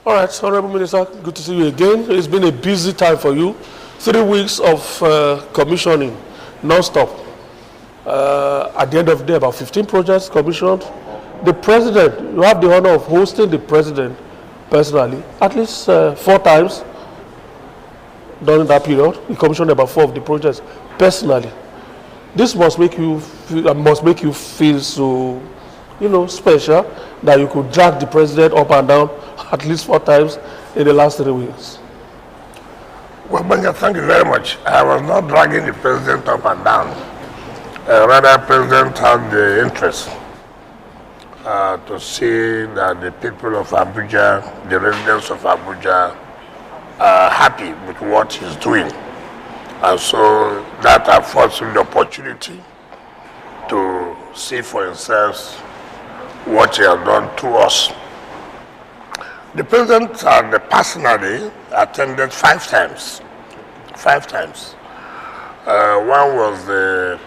All right, Honorable Minister, good to see you again. It's been a busy time for you. 3 weeks of commissioning, non-stop. At the end of the day, about 15 projects commissioned. The president, you have the honor of hosting the president personally, at least 4 times during that period. He commissioned about 4 of the projects personally. This must make you feel so, special that you could drag the president up and down at least 4 times in the last 3 weeks. Well, Banya, thank you very much. I was not dragging the president up and down. Rather, the president had the interest to see that the people of Abuja, the residents of Abuja, are happy with what he's doing. And so that affords him the opportunity to see for himself what he has done to us. The president personally attended 5 times. 5 times. One was the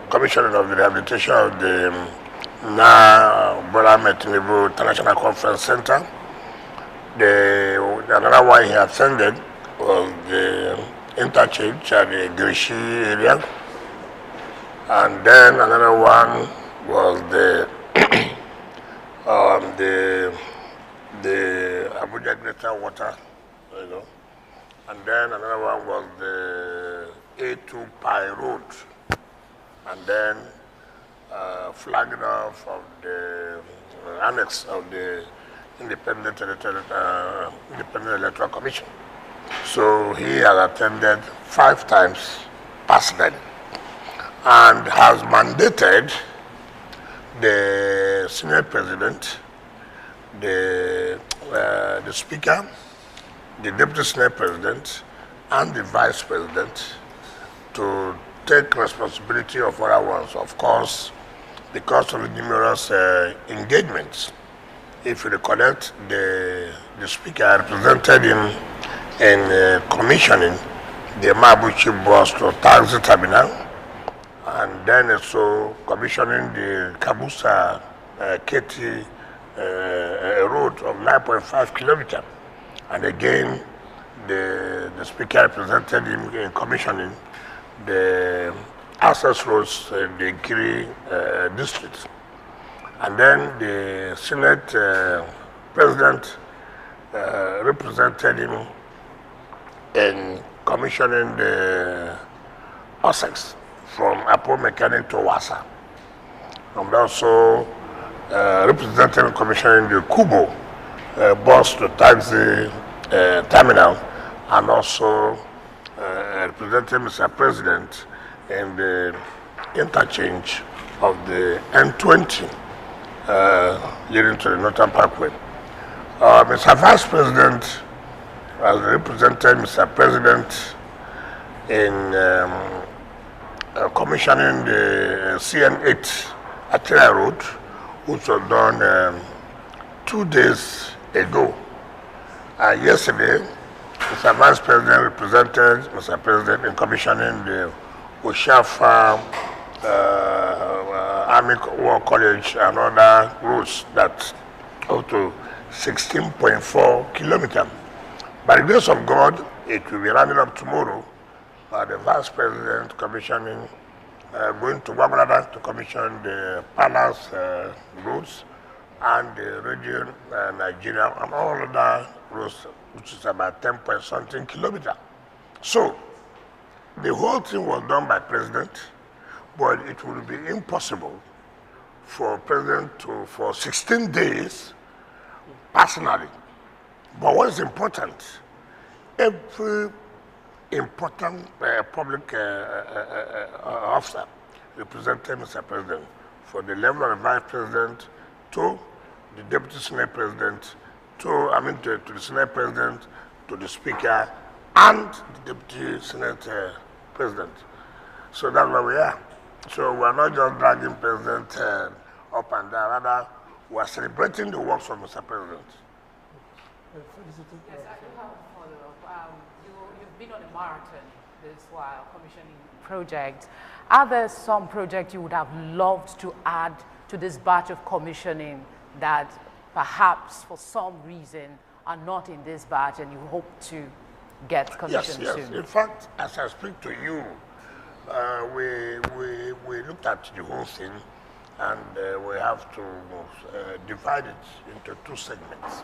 commissioning of the rehabilitation of the Ameachi International Conference Center. Another one he attended was the interchange at the Grishi area. And then another one was the Abuja Greater Water, and then another one was the A2 Pi Road, and then flagging off of the annex of the Independent Electoral Commission. So he has attended 5 times personally and has mandated the Senate President, the Speaker, the Deputy Senate President, and the Vice President to take responsibility of other ones, of course, because of the numerous engagements. If you recollect, the Speaker represented him in commissioning the Ameachi bus to taxi terminal, and then also commissioning the Kabusa Keti road of 9.5 kilometers. And again, the Speaker represented him in commissioning the access roads in the Kiri district. And then the Senate President represented him in commissioning the OSEX from Apo Mechanic to Wasa. And also representing commissioning the Kubo bus to taxi terminal, and also representing Mr. President in the interchange of the N20 leading to the Northern Parkway. Mr. Vice President has represented Mr. President in commissioning the CN8 arterial road, which was done 2 days ago. Yesterday, Mr. Vice President represented Mr. President in commissioning the Oshafa Army War College and other roads that up to 16.4 kilometers. By the grace of God, it will be running up tomorrow. The Vice President commissioning, going to Wagulada to commission the Palace roads and the region Nigeria and all other roads, which is about 10-point-something kilometers. So, the whole thing was done by President, but it would be impossible for President to, for 16 days, personally. But what is important, every important public officer representing Mr. President, for the level of the Vice President to the Deputy Senate President, to the Senate President, to the Speaker, and the Deputy Senate President. So that's where we are. So we're not just dragging President up and down, rather we're celebrating the works of Mr. President. Yes, I do have a follow-up. You've been on a marathon this while commissioning projects. Are there some projects you would have loved to add to this batch of commissioning that perhaps for some reason are not in this batch and you hope to get commission yes. soon? In fact, as I speak to you, we looked at the whole thing, and we have to divide it into two segments.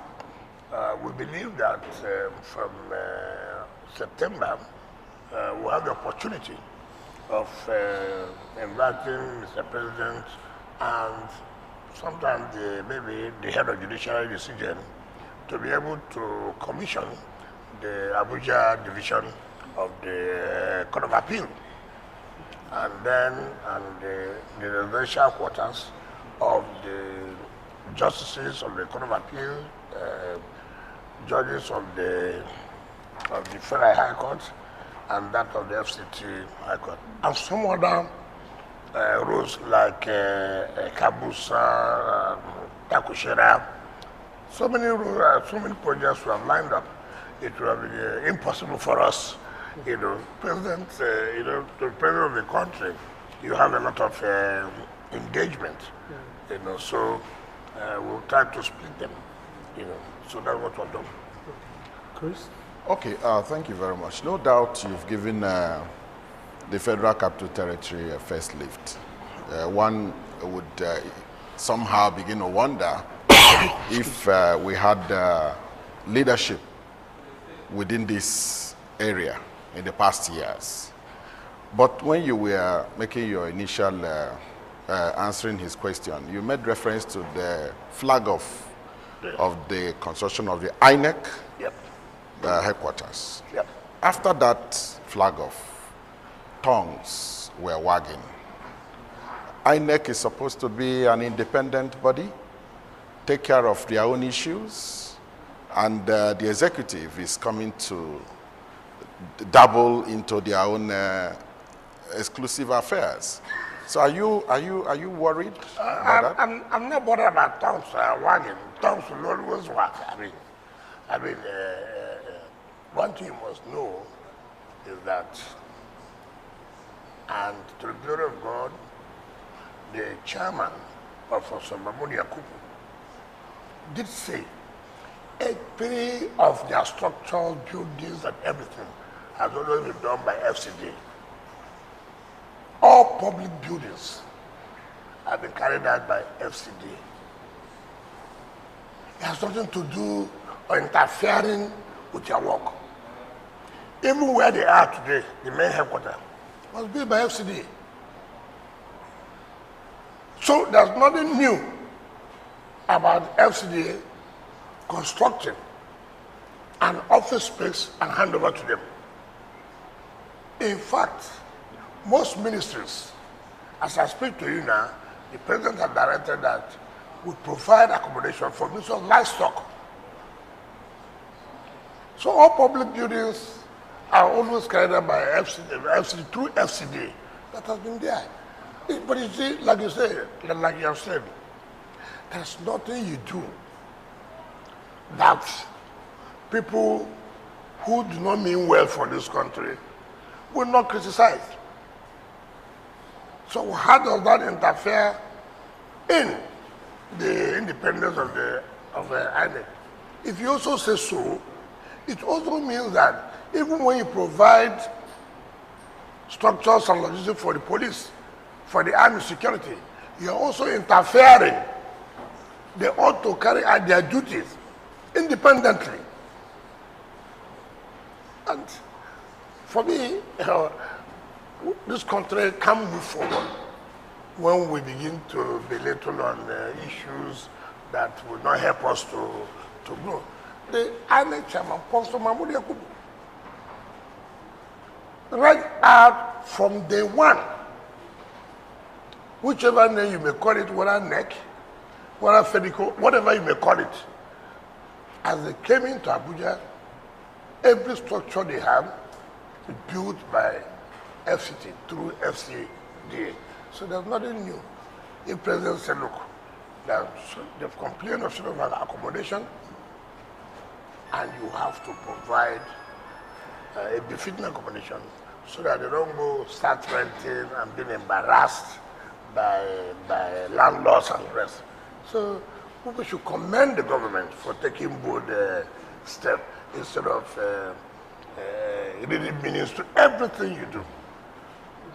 We believe that from September, we'll have the opportunity of inviting Mr. President and sometimes maybe the head of judiciary decision to be able to commission the Abuja division of the Court of Appeal, and then the residential quarters of the justices of the Court of Appeal, judges of the Federal High Court, and that of the FCT High Court, and some other rules like Kabusa, Takushera. So many rules, so many projects we have lined up. It will be impossible for us, President, the president of the country. You have a lot of engagement, so we'll try to split them, So that's what we're doing. Chris? Okay, thank you very much. No doubt you've given the Federal Capital Territory a first lift. One would somehow begin to wonder if we had leadership within this area in the past years. But when you were making your initial answering his question, you made reference to the flag off of the construction of the INEC headquarters. Yep. After that flag off, tongues were wagging. INEC is supposed to be an independent body, take care of their own issues, and the executive is coming to dabble into their own exclusive affairs. So are you worried about that? I'm not bothered about tongues wagging. Tongues will always wag. I mean, one thing you must know is that, and to the glory of God, the chairman of Atiku did say every of their structural buildings and everything has always been done by FCD. All public buildings have been carried out by FCD. It has nothing to do or interfering with your work. Even where they are today, the main headquarters, was built by FCD. So there's nothing new about FCD constructing an office space and hand over to them. In fact, most ministries, as I speak to you now, the president has directed that we provide accommodation for Ministry of Livestock. So all public buildings are always carried out by FCD through FCD. That has been there. But you see, like you have said, there's nothing you do that people who do not mean well for this country will not criticize. So how does that interfere in the independence of the INEC? If you also say so, it also means that even when you provide structures and logistics for the police, for the army security, you are also interfering. They ought to carry out their duties independently. And for me, this country can move forward when we begin to belittle on issues that will not help us to grow. The INEC chairman, Professor Mahmoud Yakubu, right out from day one, whichever name you may call it, whether NEC, whether FEDICO, whatever you may call it, as they came into Abuja, every structure they have is built by FCT through FCDA. So there's nothing new. The president said, look, they've complained of sort of accommodation, and you have to provide a befitting accommodation so that they don't go start renting and being embarrassed by landlords and the rest. So We should commend the government for taking bold step instead of reading meanings to everything you do.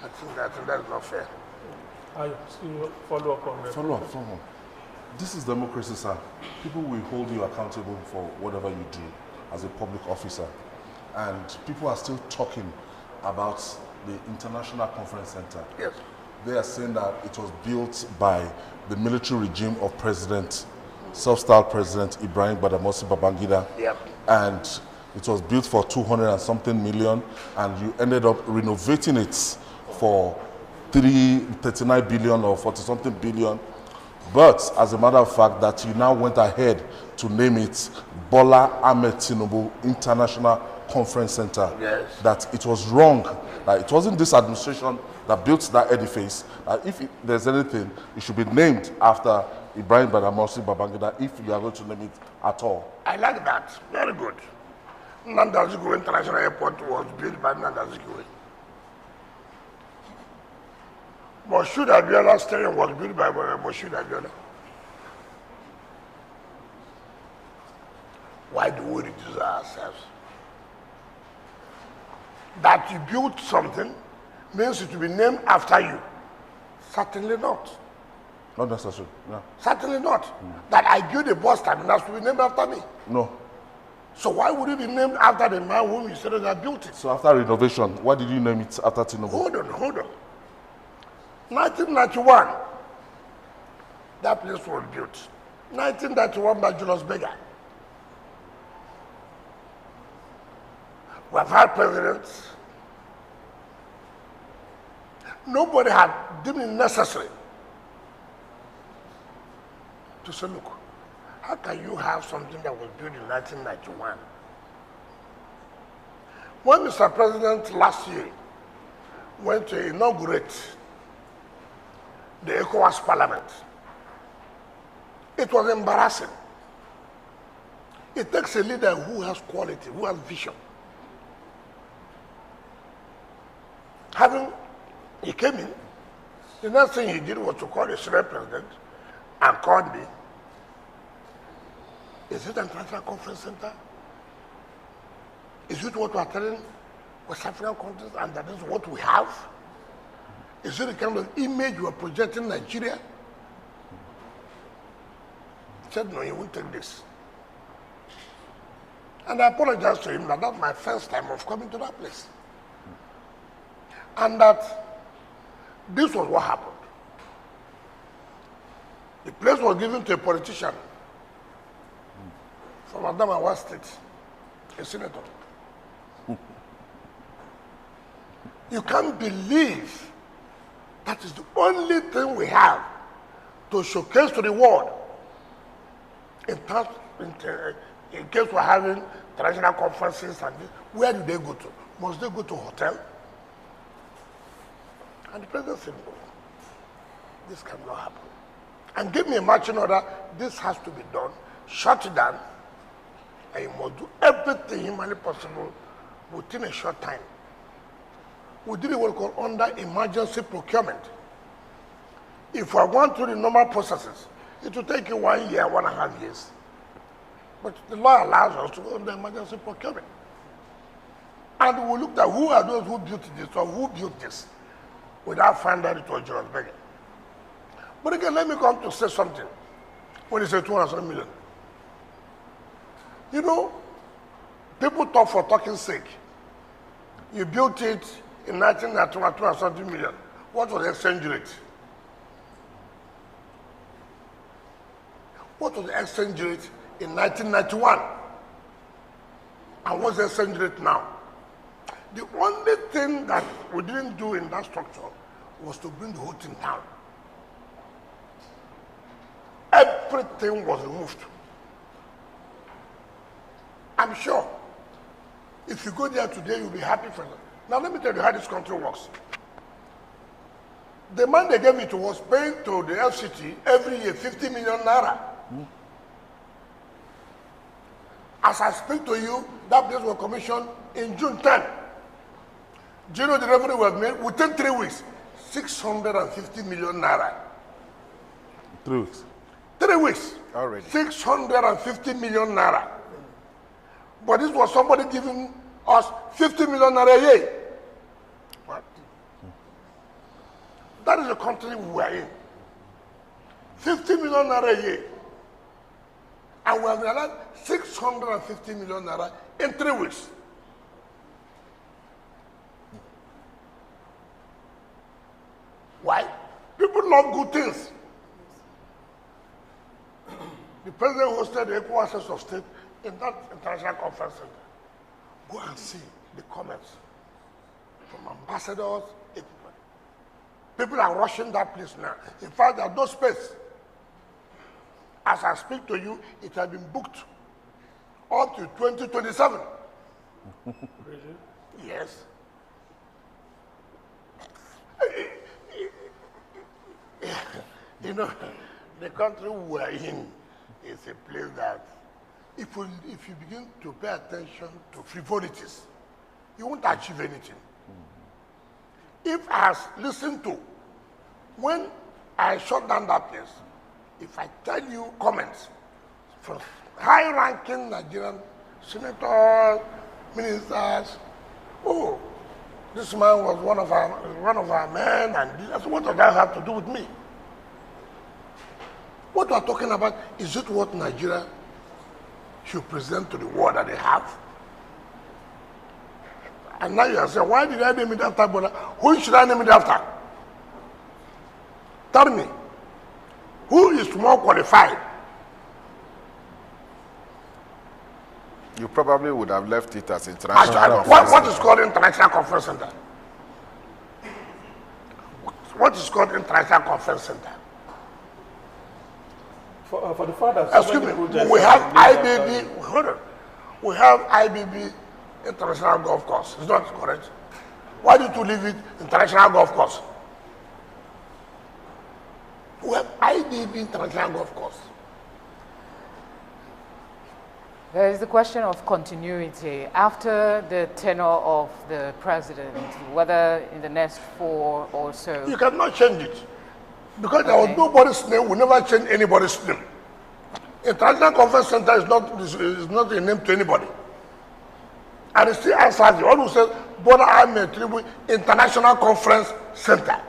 I think that's not fair. I still follow up on that. Follow up. This is democracy, sir. People will hold you accountable for whatever you do as a public officer. And people are still talking about the International Conference Center. Yes. They are saying that it was built by the military regime of self-styled President Ibrahim Badamasi Babangida. Yep. And it was built for 200 and something million, and you ended up renovating it for 39 billion or 40 something billion. But as a matter of fact, that you now went ahead to name it Bola Ahmed Tinubu International Conference Center. Yes. That it was wrong. That it wasn't this administration that built that edifice. That if there's anything, it should be named after Ibrahim Badamasi Babangida if you are going to name it at all. I like that. Very good. Nnamdi Azikiwe International Airport was built by Nnamdi Azikiwe. Moshood Abiola Stadium was built by Moshood Abiola. Why do we reduce ourselves? That you built something means it will be named after you. Certainly not. Not necessary. No. Certainly not. That I built a bus terminal to be named after me. No. So why would it be named after the man whom you said that I built it? So after renovation, why did you name it after Tinubu? Hold on. 1991, that place was built. 1991 by Julius Berger. We have had presidents. Nobody had deemed it necessary to say, look, how can you have something that was built in 1991? When Mr. President last year went to inaugurate the ECOWAS Parliament, it was embarrassing. It takes a leader who has quality, who has vision. He came in, the next thing he did was to call the Senate President and called me. Is it an international conference center? Is it what we are telling West African countries and that is what we have? Is it the kind of image you are projecting Nigeria? He said, no, you won't take this. And I apologized to him that that's my first time of coming to that place. And that this was what happened. The place was given to a politician from Adamawa State, a senator. You can't believe that is the only thing we have to showcase to the world in case we're having international conferences and this. Where do they go to? Must they go to a hotel? And the president said, no, this cannot happen. And give me a marching order, this has to be done, shut it down, and you must do everything humanly possible within a short time. We did what we call under emergency procurement. If we are going through the normal processes, it will take you 1 year, 1.5 years. But the law allows us to go under emergency procurement. And we looked at who are those who built this or who built this without finding out it was Julius Berger. But again, let me come to say something. When you say 200 million. You know, people talk for talking's sake. You built it in 1991, 200 million. What was the exchange rate? What was the exchange rate in 1991? And what's the exchange rate now? The only thing that we didn't do in that structure was to bring the whole thing down. Everything was removed. I'm sure if you go there today, you'll be happy for them. Now let me tell you how this country works. The man they gave it to was paying to the FCT every year 50 million naira. As I speak to you, that place was commissioned in June 10. Do you know the revenue was made within 3 weeks? 650 million naira. 3 weeks. 3 3 weeks. Already. 650 million naira. But this was somebody giving us 50 million naira a year. What? That is the country we are in. 50 million naira a year. And we have realized 650 million naira in 3 weeks. Why? People love good things. The president hosted the equal access of state in that international conference center. Go and see the comments from ambassadors, everybody. People are rushing that place now. In fact, there's no space. As I speak to you, it has been booked up to 2027. Really? Yes. You know, the country we are in is a place that if you begin to pay attention to frivolities, you won't achieve anything. If I listen to, when I shut down that place, if I tell you comments from high-ranking Nigerian senators, ministers, oh, this man was one of our men, and that's what does that have to do with me? What we are talking about, is it what Nigeria should present to the world that they have? And now you are saying, why did I name it after Bola? Who should I name it after? Tell me, who is more qualified? You probably would have left it as international. What is called International Conference Center? What is called International Conference Center? For the fathers, excuse me, we have IBB, hold on. We have IBB International Golf Course. Is that correct? Why did you leave it International Golf Course? We have IBB International Golf Course. There is the question of continuity after the tenure of the president, whether in the next 4 or so. You cannot change it. Because there was nobody's name, we never change anybody's name. International Conference Center is not a name to anybody. And it still answers you. All who says, Bola Ahmed Tinubu International Conference Center.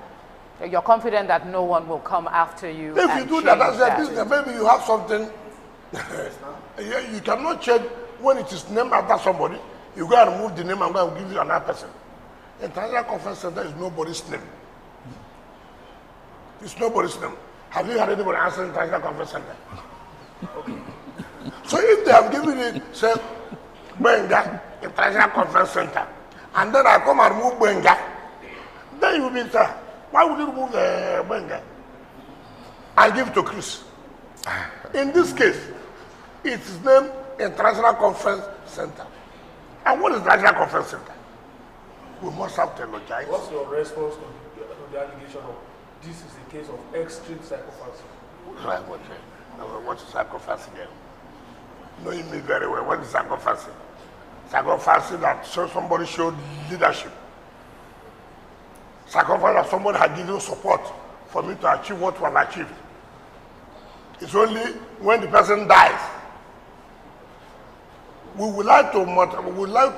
So you're confident that no one will come after you? If you do that, that's their business. Maybe you have something. You cannot change when it is named after somebody. You go and remove the name and go and give it to another person. International Conference Center is nobody's name. It's nobody's name. Have you had anybody answer International Conference Center? Okay. So if they have given it, say, Benga, International Conference Center, and then I come and remove Benga, then you will be, sir, why would you remove Benga? I give it to Chris. In this case, it is named International Conference Center. And what is International Conference Center? We must have to apologize. What's your response to the allegation of this is a case of extreme psychopathy? What is psychopathy then? Knowing me very well, what is psychopathy? Psychopathy that somebody showed leadership. Psychopathy that somebody had given support for me to achieve what we have achieved. It's only when the person dies. We would like to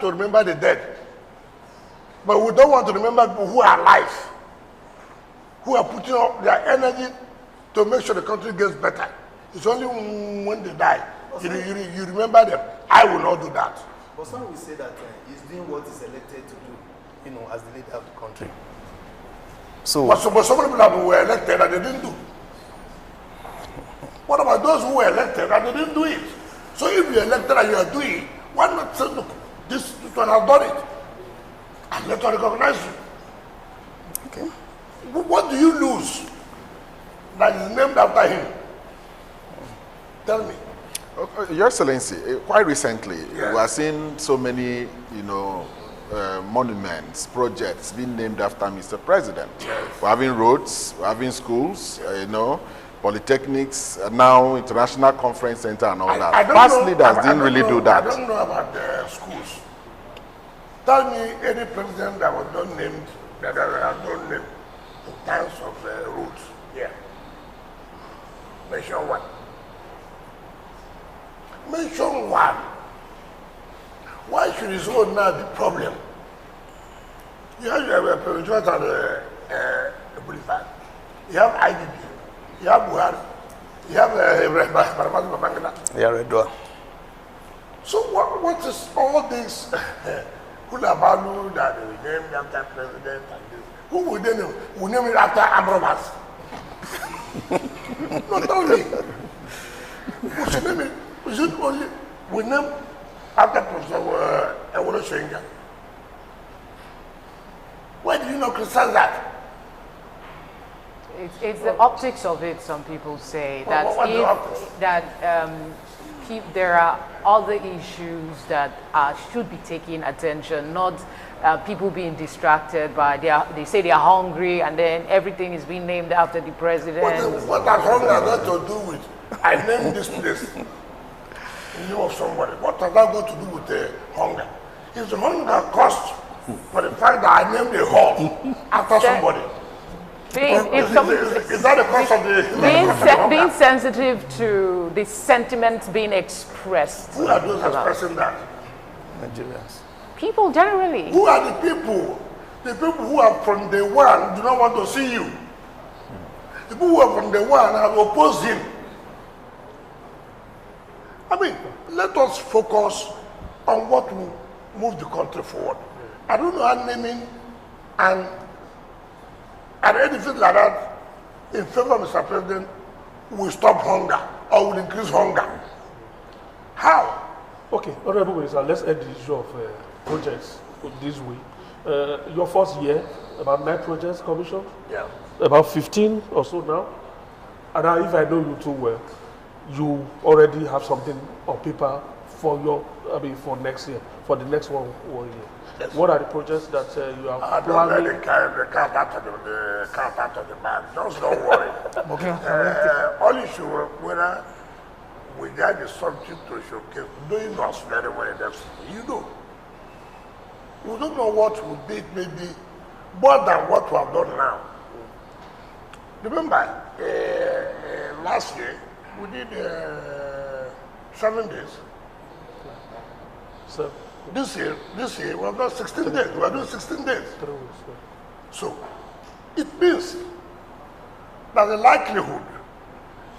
remember the dead. But we don't want to remember people who are alive, who are putting up their energy to make sure the country gets better. It's only when they die, you remember them. I will not do that. But some will say that he's doing what he's elected to do, as the leader of the country. So, but some people that were elected and they didn't do. What about those who were elected and they didn't do it? So if you're elected and you are doing it, why not say, look, this one has done it, and let us recognize you? okay. What do you lose that is named after him? Tell me. Your Excellency, quite recently, Yes. we are seeing so many, monuments, projects being named after Mr. President. Yes. We're having roads, we're having schools, polytechnics, now International Conference Center and all that. Past leaders didn't really do that. I don't know about the schools. Tell me any president that was not named, that was not named in terms of roads. Yeah. Mention one. Mention one. Why should his own now be problem? You have a president and a police man. You have IDP. You have Buhari. You have Redwa. So what is all this hulabalu that they name after president and this? Who would they name? We name it after Abramas. Not only. We should name it. We should only we name after Professor Ewolo. Why do you not criticize that? It's the optics of it. Some people say that there are other issues that should be taking attention, not people being distracted by they say they are hungry and then everything is being named after the president. What has hunger got to do with? I named this place in the name of somebody. What has that got to do with hunger? If the hunger cost for the fact that I named a hall after somebody. Is that the cost of the... Being sensitive to the sentiments being expressed. Who are those expressing that? Nigerians. People generally. Who are the people? The people who are from day one do not want to see you. The people who are from day one have opposed him. I mean, let us focus on what will move the country forward. I don't know how naming and anything like that in favor of Mr. President will stop hunger or will increase hunger. How? Okay, Honorable Minister, let's end the issue of projects this way. Your first year, about 9 projects commissioned? Yeah. About 15 or so now. And now, if I know you too well, you already have something on paper for for next year, for the next one year. Yes. What are the projects that you are planning? Don't let the cat out of the bag. Just don't worry. All you should whether we got the subject to showcase, doing us very well. You know. We don't know what would be maybe more than what we have done now. Remember, last year we did 7 days. So this year we have done 16 days. We are doing 16 days. So it means that the likelihood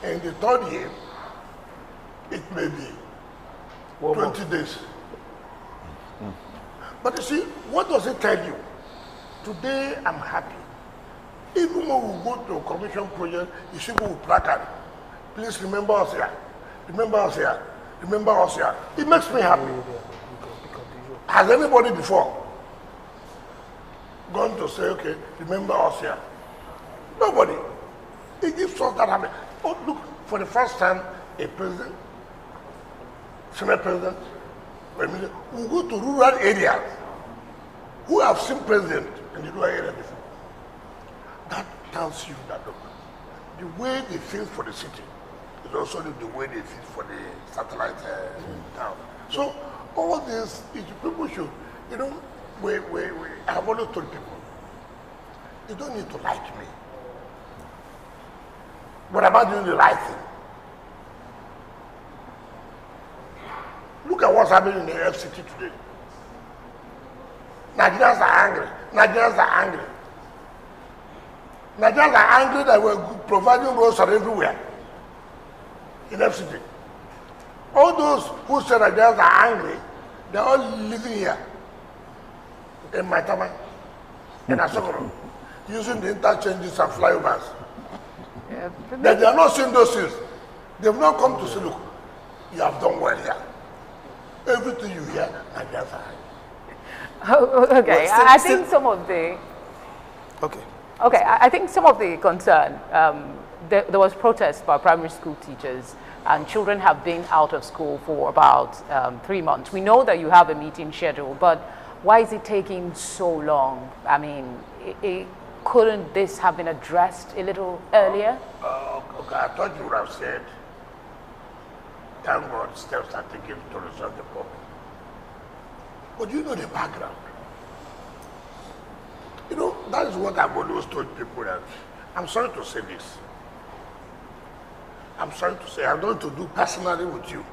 in the 3rd year it may be 20 days. But you see, what does it tell you? Today I'm happy. Even when we go to a commission project, you should go with placard. Please remember us here. Remember us here. Remember us here. It makes me happy. Has anybody before gone to say, okay, remember us here? Nobody. It gives us that happiness. Oh, look, for the first time, a president, Senate president, will go to rural areas who have seen president in the rural area before. That tells you that look, the way they feel for the city is also the way they feel for the satellite town. So all this, people should, we have always told people, you don't need to like me. But am I doing the right thing? Look at what's happening in the FCT today. Nigerians are angry. Nigerians are angry. Nigerians are angry that we're providing roads are everywhere in FCT. All those who say Nigerians are angry, they're all living here in Maitama, in Asokoro, using the interchanges and flyovers. Yeah, they are not seeing those things. They've not come to say, look, you have done well here. Everything you hear, Nigerians are angry. Oh, okay, I think some of the... Okay, I think some of the concern, there was protest by primary school teachers and children have been out of school for about 3 months. We know that you have a meeting scheduled, but why is it taking so long? I mean, couldn't this have been addressed a little earlier? Okay, I thought you would have said, thank God steps are taken to resolve the problem. But you know the background. That is what I've always told people that, I'm sorry to say this. I'm sorry to say, I'm going to do personally with you.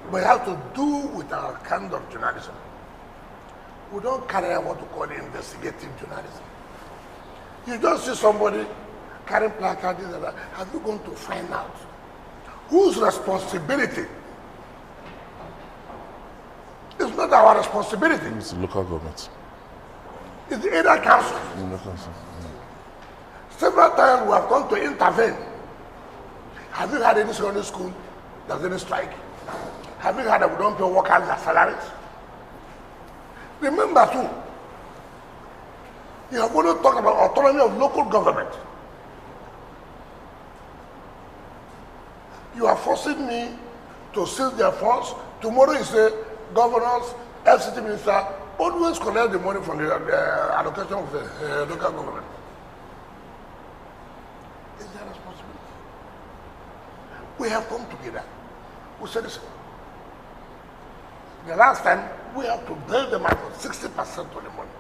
We have to do with our kind of journalism. We don't carry out what we call investigative journalism. You just see somebody carrying placards and that. Have you gone to find out whose responsibility? It's not our responsibility. It's the local government. It's the area council. Several times we have come to intervene. Have you had any secondary school that's any strike? Have you had that we don't pay workers their salaries? Remember too, you have only talked about autonomy of local government. You are forcing me to seize their funds. Tomorrow you say, governors, FCT minister, always collect the money from the allocation of the local government. Is that responsibility? We have come together. We said, listen, the last time we have to build them out 60% of the money.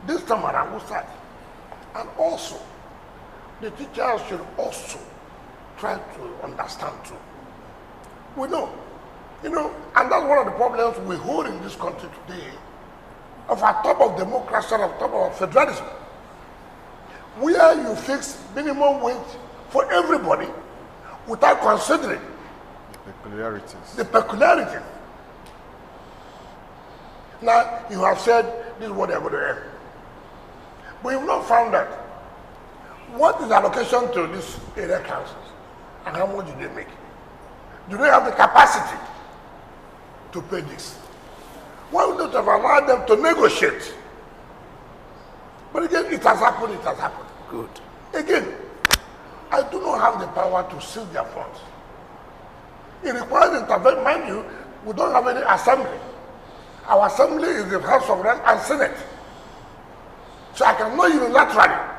This time around we start. And also, the teachers should also try to understand too. We know, and that's one of the problems we hold in this country today, of our top of democracy and top of federalism, where you fix minimum wage for everybody without considering the peculiarities. Now, you have said this is what they're going to earn. But you've not found out what is the allocation to these area councils and how much do they make? Do they have the capacity to pay this? Why would not have allowed them to negotiate? But again, it has happened, it has happened. Good. Again, I do not have the power to seize their funds. It requires intervention. Mind you, we don't have any assembly. Our assembly is the House of Reps and Senate. So I cannot unilaterally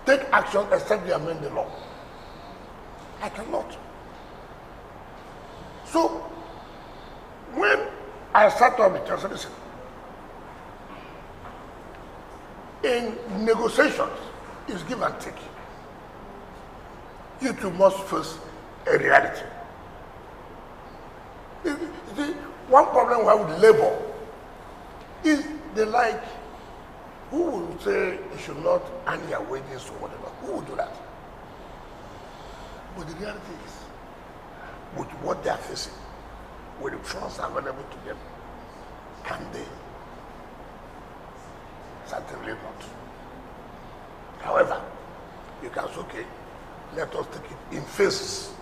take action except they amend the law. I cannot. So when I sat up with you, listen, in negotiations, it's give and take. You two must face a reality. You see, one problem we have with labor is they like, who will say you should not earn your wages or whatever? Who will do that? But the reality is, with what they are facing, with the funds available to them, can they? Certainly not. However, you can say, okay, let us take it in phases.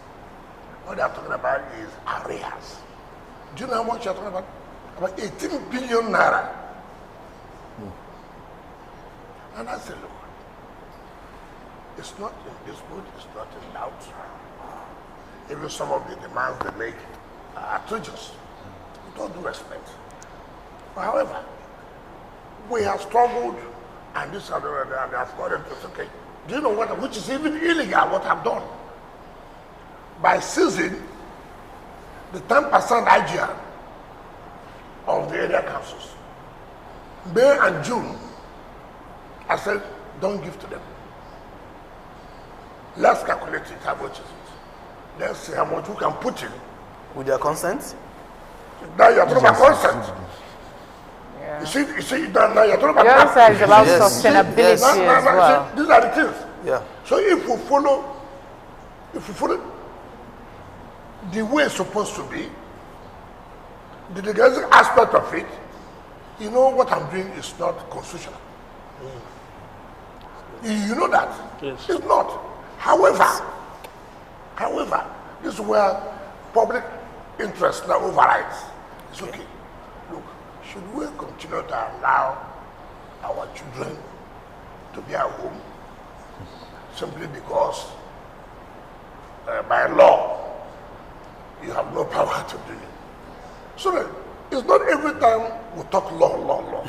What they are talking about is arrears. Do you know how much you are talking about? About 18 billion naira. And I said, look, it's not in dispute, it's not in doubt. Even some of the demands they make are outrageous. With all due respect. But however, we have struggled, and this and that, and they have got them to say, okay, do you know what, which is even illegal, what I've done? By seizing the 10% IGR of the area councils. May and June, I said, don't give to them. Let's calculate it, how much is it? Let's see how much we can put in. With their consent? Now you're talking about consent. Yeah. You see, now you're talking about The other side is about Yes. sustainability Yes. as well. See, these are the things. Yeah. So if we follow the way it's supposed to be, the legal aspect of it, you know what I'm doing is not constitutional. You know that? Yes. It's not. However, this is where public interest now overrides. It's okay. Look, should we continue to allow our children to be at home simply because by law you have no power to do it? So that it's not every time we talk law.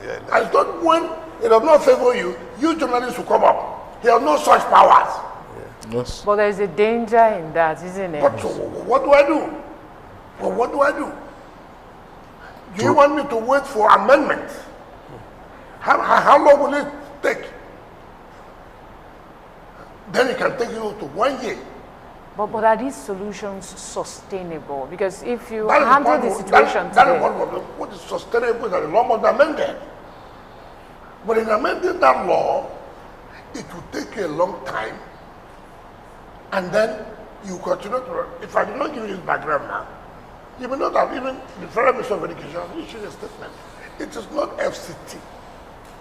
Yeah, And it's not when it does not favor you, you journalists will come up. You have no such powers. Yes. But there's a danger in that, isn't it? But so what do I do? Well, what do I do? Do you want me to wait for amendment? How long will it take? Then it can take you to 1 year But are these solutions sustainable? Because if you handle the situation that today... is one problem. What is sustainable is that the law must be amended. But in amending that law, it will take a long time, and then you continue to... If I do not give you this background now, you may know that even the Federal Ministry of Education has issued a statement. It is not FCT.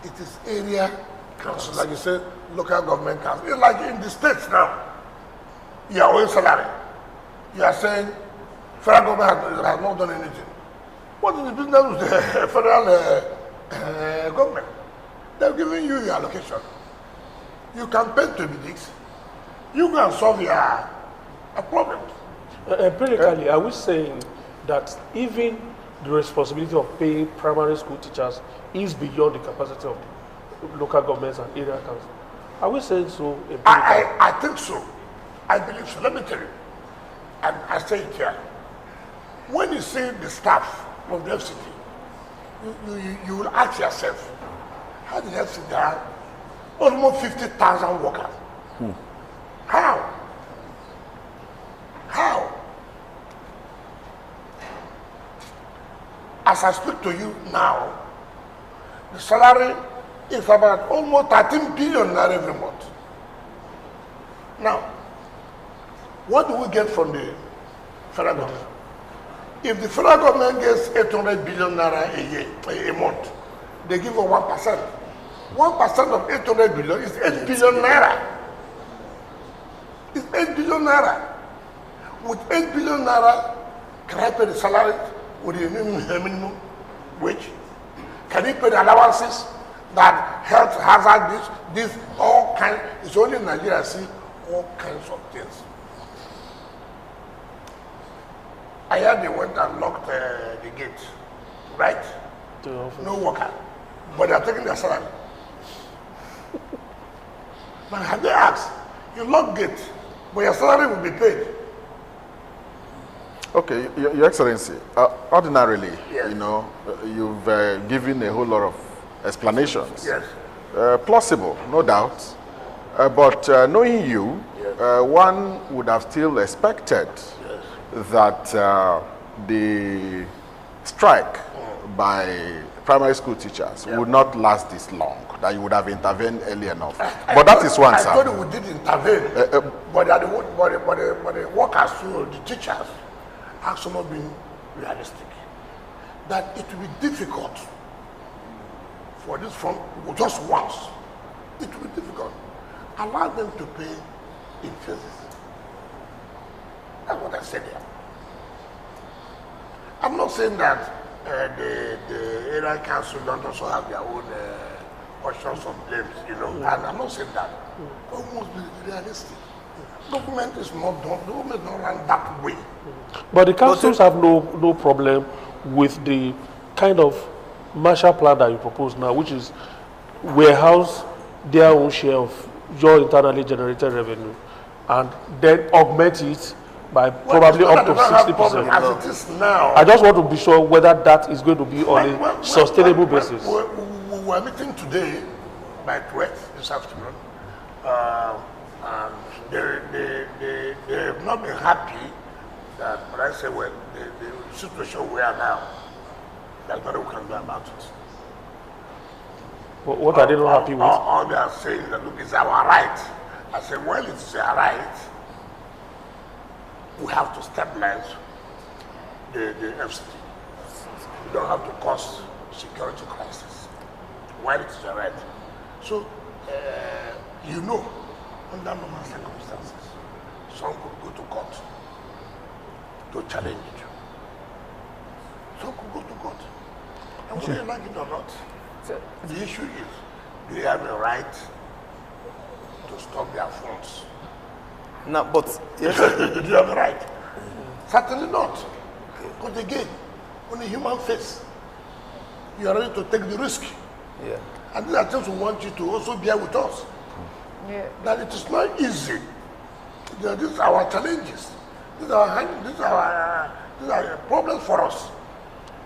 It is area council, like you said, local government council. It's like in the states now. You are owing salary. You are saying federal government has not done anything. What is the business with the federal government? They're giving you your allocation. You can pay 26. You can solve your problems. Empirically, are we saying that even the responsibility of paying primary school teachers is beyond the capacity of local governments and area councils? Are we saying so? I think so. I believe so. Let me tell you. And I say it here. When you see the staff of the FCT, you will ask yourself, how did the FCT have almost 50,000 workers? How? How? As I speak to you now, the salary is about almost 13 billion every month. Now, what do we get from the federal government? If the federal government gets 800 billion naira a year, a month, they give us 1%. 1% of 800 billion is 8 billion naira. It's 8 billion naira. With 8 billion naira, can I pay the salary with the minimum wage? Can you pay the allowances that health hazard, this, all kinds? It's only in Nigeria see all kinds of things. I heard they went and locked the gate, right? No worker, but they are taking their salary. Now, have they asked? You lock gate, but your salary will be paid. Okay, Your Excellency, ordinarily, yes, you know, you've given a whole lot of explanations. Yes. Plausible, no doubt. But knowing you, yes, one would have still expected, yes, that the strike by primary school teachers, yep, would not last this long, that you would have intervened early enough. But that is one, sir. I thought we did intervene, but the workers, the teachers, have somewhat been realistic. That it will be difficult for this front, just once, it will be difficult. Allow them to pay in phases. That's what I said here. I'm not saying that the area council don't also have their own portions of blames, you know, and I'm not saying that. But we must be realistic. Government is not done, government is not run that way. But the councils have no problem with the kind of Marshall Plan that you propose now, which is warehouse their own share of your internally generated revenue and then augment it by probably up to 60%. As it is now. I just want to be sure whether that is going to be on a sustainable basis. We were meeting today by 12 this afternoon. And they have not been happy that, but I say, well, the situation we are now, there's nothing we can do about it. What are they not happy with? All they are saying that, look, it's our right. I said, well, it's our right. We have to stabilize the FCT. We don't have to cause security crisis. Well, it's our right. So, you know, under normal circumstances, some could go to court to challenge it. Some could go to court. And whether you like it or not, the issue is, do you have a right to stop their funds? No, but yes. Do you have a right? Certainly not. But again, on a human face, you are ready to take the risk. Yeah. And these are things we want you to also bear with us. Yeah. That it is not easy. These are our challenges. These are problems for us.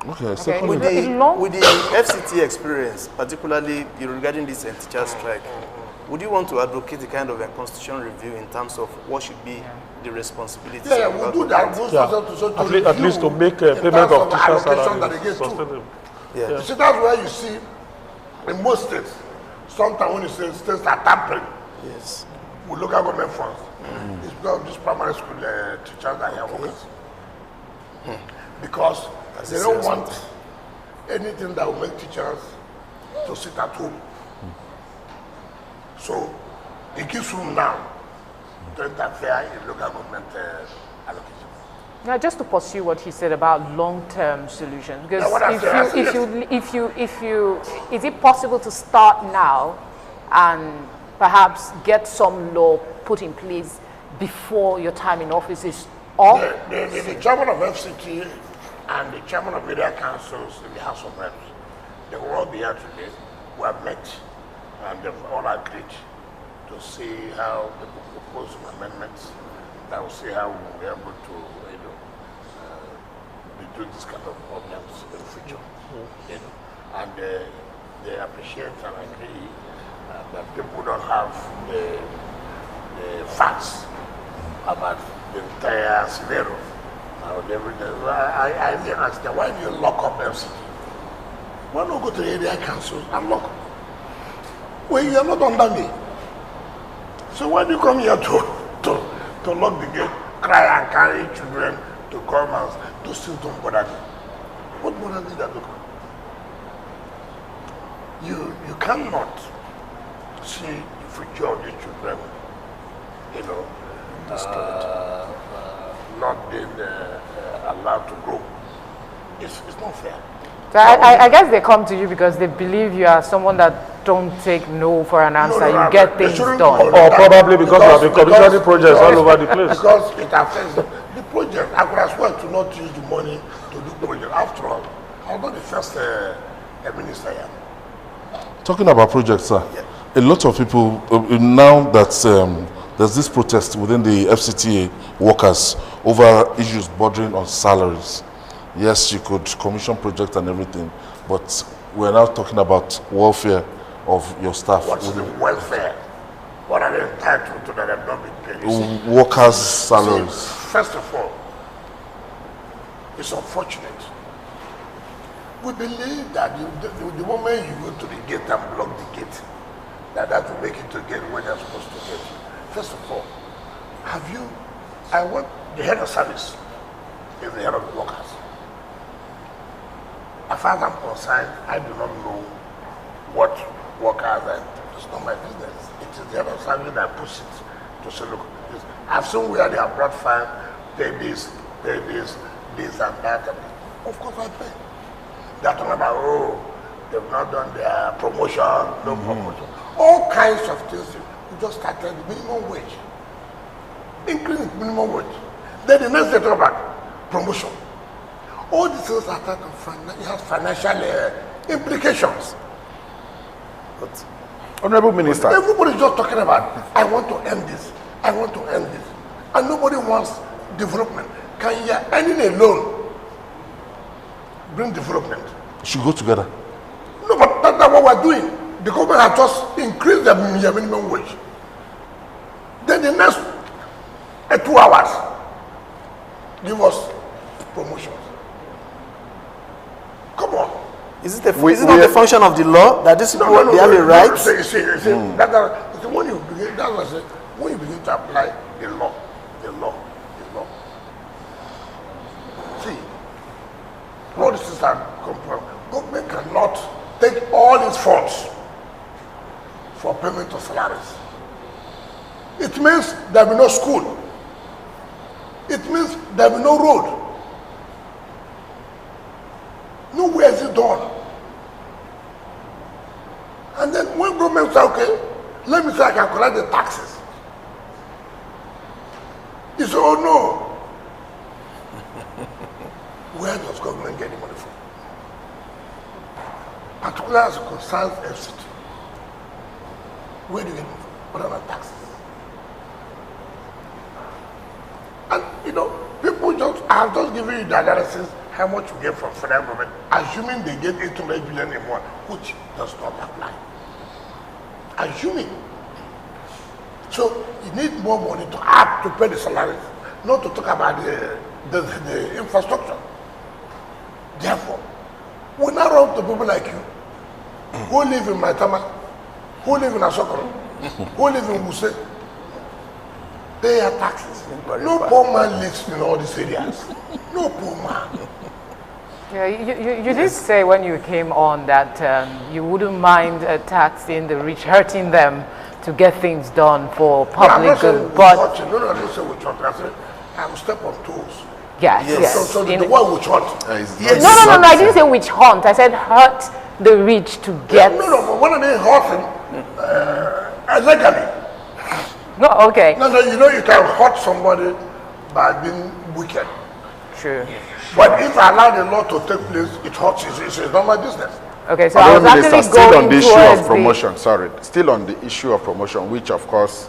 Okay, Okay. With the FCT experience, particularly regarding this teacher strike, would you want to advocate the kind of a constitutional review in terms of what should be the responsibilities. Yeah, we'll do that. We'll At least to make payment of teacher salaries sustainable. Yeah. You see, that's where you see in most states, sometimes when you say states are tampering, Yes. we look at government funds. It's because of these primary school teachers and young workers. Because they don't want anything that will make teachers to sit at home. So it gives room now to interfere in local government allocation. Now, just to pursue what he said about long-term solutions, because Yeah, what I said, is it possible to start now and perhaps get some law put in place before your time in office is up? The chairman of FCT and the chairman of area councils in the House of Reps, they will all be here today. We have met and they've all agreed to see how they will propose some amendments that will see how we'll be able to, do this kind of problems in the future. And they appreciate and agree that people don't have the facts about the entire scenario. I didn't ask them, why do you lock up FCT? Why not go to the area council and lock up? Well, you are not under me. So why do you come here to lock the gate, cry and carry children to come and to still don't bother me? What bothers you that to come? You cannot see the future of the children, not being allowed to grow. It's not fair. So I guess they come to you because they believe you are someone that don't take no for an answer. You get things done. Or probably because you have been commissioning projects all over the place. Because it affects the project. I could as well to not use the money to do project. After all, I'm not the first minister here. Talking about projects, sir, a lot of people, now that there's this protest within the FCTA workers over issues bordering on salaries. Yes, you could commission projects and everything, but we're now talking about welfare of your staff. What's the welfare? What are they entitled to that have not been paid? Workers' salaries. See, first of all, it's unfortunate. We believe that the moment you go to the gate and block the gate, that will make it to get where they're supposed to get. First of all, I want the head of service is the head of the workers. As far as I'm concerned, I do not know what workers are. It's not my business. It is the head of service that puts it to say, look, I've seen where they have brought fine, pay this, and that. And of course I pay. They're talking about, they've not done their promotion, no promotion. All kinds of things. We just started the minimum wage. Increase minimum wage. Then the next day talk about promotion. All these things are talking it has financial implications. But, Honorable Minister. Everybody's just talking about, I want to end this. I want to end this. And nobody wants development. Can you earning alone bring development? Should go together. No, but that's not what we're doing. The government has just increased the minimum wage. Then the next 2 hours, give us promotions. Come on. Is it not the function of the law that this people they have a right? When you begin to apply the law. See, all this is government cannot take all its funds for payment of salaries. It means there will be no school. It means there will be no road. Nowhere is it done. And then when government say, okay, let me say I can collect the taxes. You say, oh no. Where does government get the money from? Particularly as it concerns FCT. Where do you get money from? What are the taxes? And people I'm just giving you the analysis how much we get from federal government, assuming they get 800 billion in one, which does not apply. Assuming. So you need more money to pay the salaries not to talk about the infrastructure. Therefore, we now run to people like you, who live in Maitama, who live in Asokoro, who live in Wuse. They are taxes. No poor man lives in all these areas. No poor man. Yeah, you did say when you came on that you wouldn't mind taxing the rich, hurting them to get things done for public good. But I don't say which one. I said I will step on toes. yes. So the one which hunt. Yes. No, I didn't say witch hunt. I said hurt the rich to get. No, but when I mean hunting, illegally. No, okay. No, you know you can hurt somebody by being wicked. True. But if I allow the law to take place, it hurts. It's a normal business. Okay, so I was actually still going on the issue towards of promotion. Sorry, still on the issue of promotion, which of course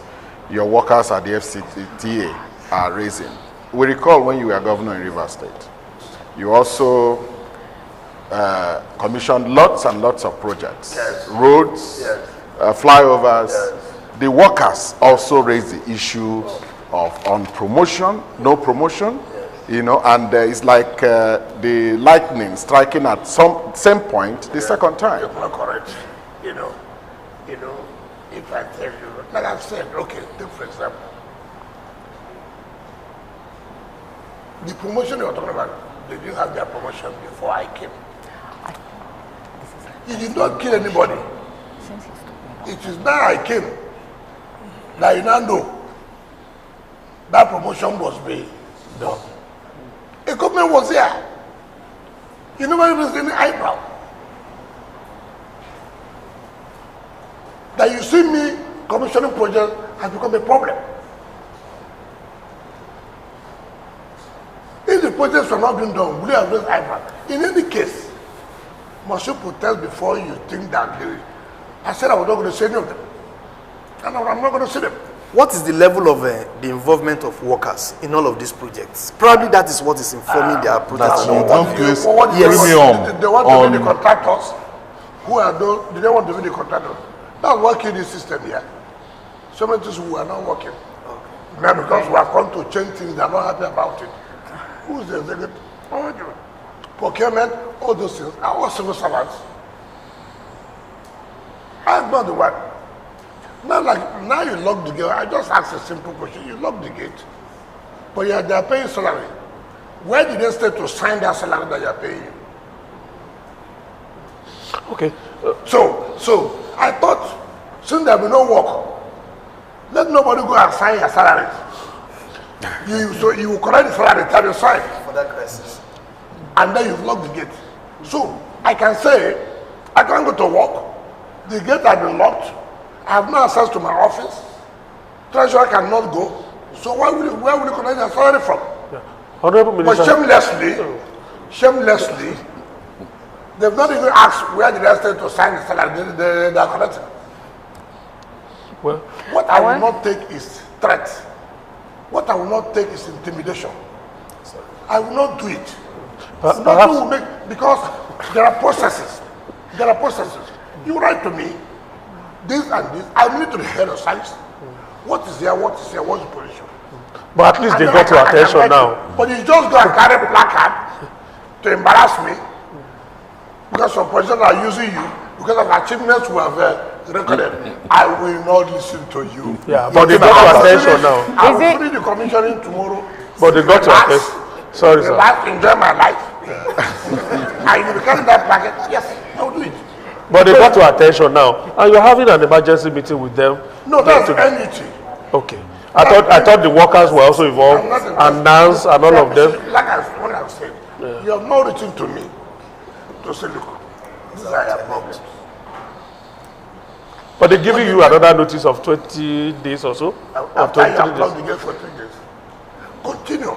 your workers at the FCTA are raising. We recall when you were governor in Rivers State, you also commissioned lots and lots of projects, roads, flyovers. The workers also raised the issue of on promotion, no promotion. You know, and it's like the lightning striking at some same point the second time. You're not correct. You know, if I tell you, like I've said, okay, take for example, the promotion you're talking about, they didn't have their promotion before I came. You did not kill anybody. It is now I came that you now know that promotion must be done. Equipment was there. You never raised any eyebrow. That you see me commissioning projects has become a problem. If the projects were not being done, would you have raised eyebrow? In any case, must you protest before you think that I said I was not going to say any of them. And I'm not going to see them. What is the level of the involvement of workers in all of these projects? Probably that is what is informing their projects. That you don't place They want to be the contractors. Who are those? Do they want to be the contractors? That's working the system here. So many things we are not working. Now because we have come to change things, they are not happy about it. Who's the executive? Procurement, all those things are all civil servants. I'm not the one. Now you lock the gate. I just asked a simple question. You lock the gate, but they are paying salary. Where did they stay to sign that salary that you are paying you? Okay. So I thought, since there will be no work, let nobody go and sign your salary. So you will collect the salary that you sign. For that crisis. And then you've locked the gate. So I can say, I can't go to work. The gate has been locked. I have no access to my office. Treasurer cannot go. So where will you collect your salary from? Yeah. Honorable Minister. But shamelessly, they've not even asked where did I stay to sign the salary. They are collecting. Well, what I will not take is threat. What I will not take is intimidation. I will not do it. Nothing will make, because there are processes. There are processes. You write to me, this and this. I need to the head of science. What is here? What is here? What's the position? But at least they got your attention now. But you just go and carry a placard to embarrass me because some positions are using you because of achievements we have recorded. I will not listen to you. Yeah, but they got your attention now. I will finish the commissioning tomorrow. But they got your attention. Sorry, sir. Enjoy my life. I will carry that placard. Yes, I will do it. But they got your attention now, and you're having an emergency meeting with them. No, that's anything. Okay. I thought the workers were also involved, and NANS and all of them. Like I said, you have not written to me to say, look, these are your problems. But they're giving you another notice of 20 days or so? After you have blocked the gate for 3 days. Continue.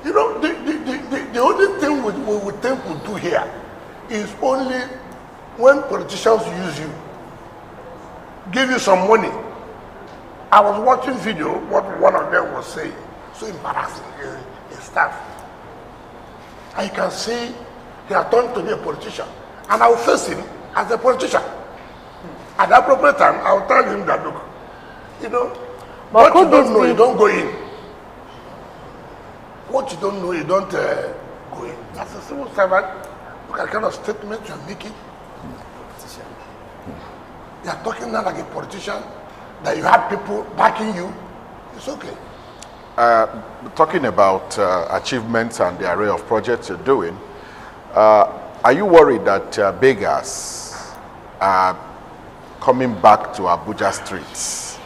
You know, the only thing we think we do here is only when politicians use you, give you some money. I was watching video, what one of them was saying, so embarrassing, his staff. I can see he has turned to be a politician, and I will face him as a politician. At the appropriate time, I will tell him that, look, you know, what you don't know, you don't go in. What you don't know, you don't go in. As a civil servant, look at the kind of statement you're making. You're talking now like a politician, that you have people backing you. It's okay. Talking about achievements and the array of projects you're doing, are you worried that beggars are coming back to Abuja streets?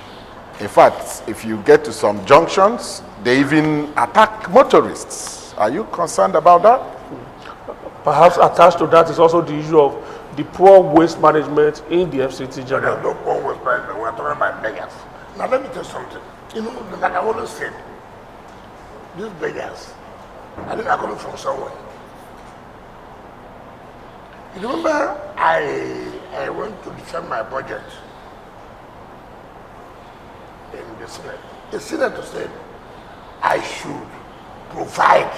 In fact, if you get to some junctions, they even attack motorists. Are you concerned about that? Perhaps attached to that is also the issue of the poor waste management in the FCT general. There's no poor waste management. We're talking about beggars. Now let me tell you something. You know, like I always said, these beggars, I think are coming from somewhere. You remember I went to defend my budget in the Senate. The senator said I should provide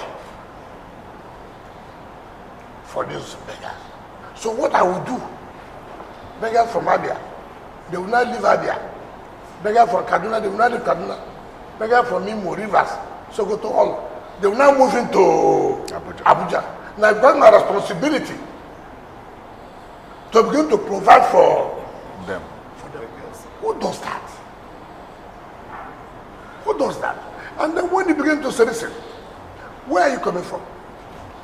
for these beggars. So what I will do, beggars from Abia, they will not leave Abia. Beggars from Kaduna, they will not leave Kaduna. Beggars from Imo, Rivers, Sokoto, all. They will now move into Abuja. Now I've got my responsibility to begin to provide for them. Who does that? Who does that? And then when you begin to say, listen, where are you coming from?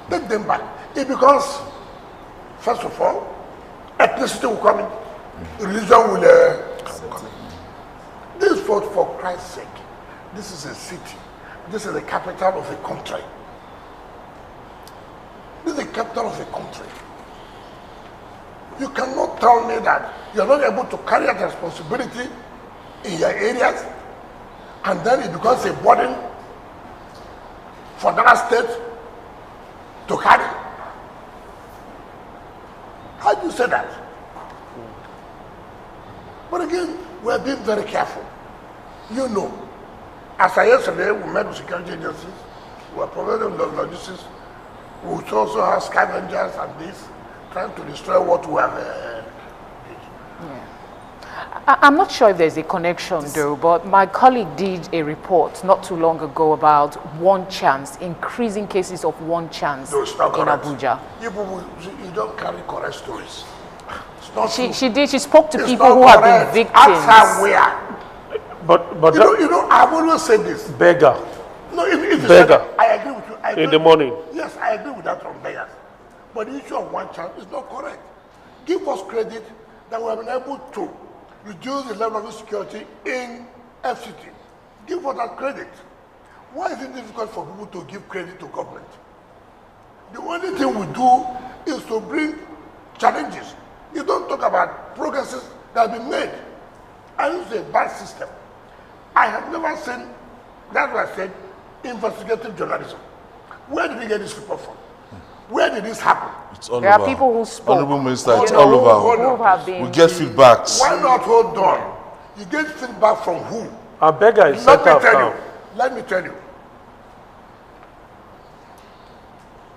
Take them back. It becomes, first of all, ethnicity will come in, religion will come in. This is for Christ's sake. This is a city. This is the capital of a country. This is the capital of a country. You cannot tell me that you are not able to carry out responsibility in your areas, and then it becomes a burden for another state to carry. How do you say that? But again, we are being very careful. You know, as I yesterday, we met with security agencies, we are providing logistics, we also have scavengers and this, trying to destroy what we have. I'm not sure if there's a connection though, but my colleague did a report not too long ago about one chance, increasing cases of one chance in Abuja. You don't carry correct stories. It's not true. She did. She spoke to people who have been victims. Ask her where. But you know, I've always said this. Beggar. No, if you Beggar. said, I agree with you. In the morning. Yes, I agree with that from beggars. But the issue of one chance is not correct. Give us credit that we have been able to reduce the level of insecurity in FCT. Give us that credit. Why is it difficult for people to give credit to government? The only thing we do is to bring challenges. You don't talk about progresses that have been made. I use a bad system. I have never seen, that's why I said, investigative journalism. Where did we get this report from? Where did this happen? It's all There over. are people who spoke. Honorable Minister, it's You all know, over. who have been We get feedbacks. Why not hold on? You get feedback from who? A beggar is Let set me up tell now. you. Let me tell you.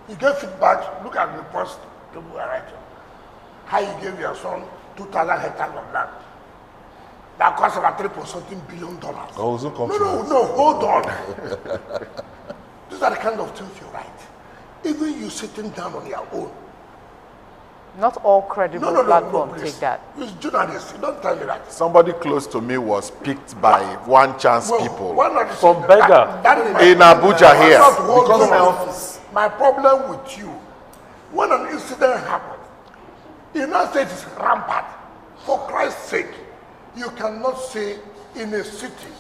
You get feedback, look at the post people are writing. How you gave your son 2,000 hectares of land. That cost about $3.something billion. Oh, it's not come to that. No, hold on. These are the kind of things you write. Even you sitting down on your own. Not all credible platforms please. take that. It's journalists. You don't tell me that. Somebody close to me was picked by one chance people Why not From beggar. that is my in Abuja Why here. not hold Because on? my office. My problem with you, when an incident happens, you not say it is rampant. For Christ's sake, you cannot say in a city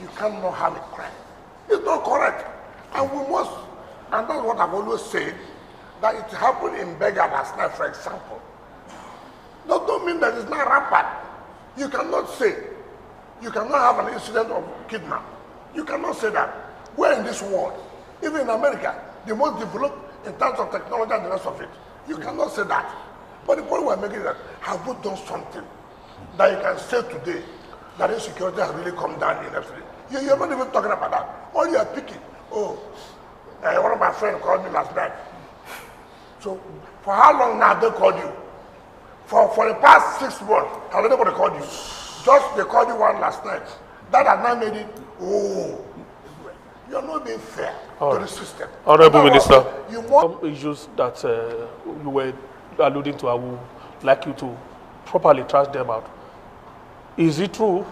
you cannot have a crime. It's not correct. And we must, and that's what I've always said, that it happened in Beggar last night, for example. That don't mean that it's not rampant. You cannot say, you cannot have an incident of kidnap. You cannot say that. We're in this world, even in America, the most developed in terms of technology and the rest of it. You cannot say that. But the point we're making is that, have we done something that you can say today that insecurity has really come down in everything? You're not even talking about that. All you are picking, one of my friends called me last night. So, for how long now have they called you? For the past 6 months, has anybody called you? Just they called you one last night. That has not made it, you You're not being fair to the system. Honorable Minister, You want some issues that you were alluding to, I would like you to properly trash them out. Is it true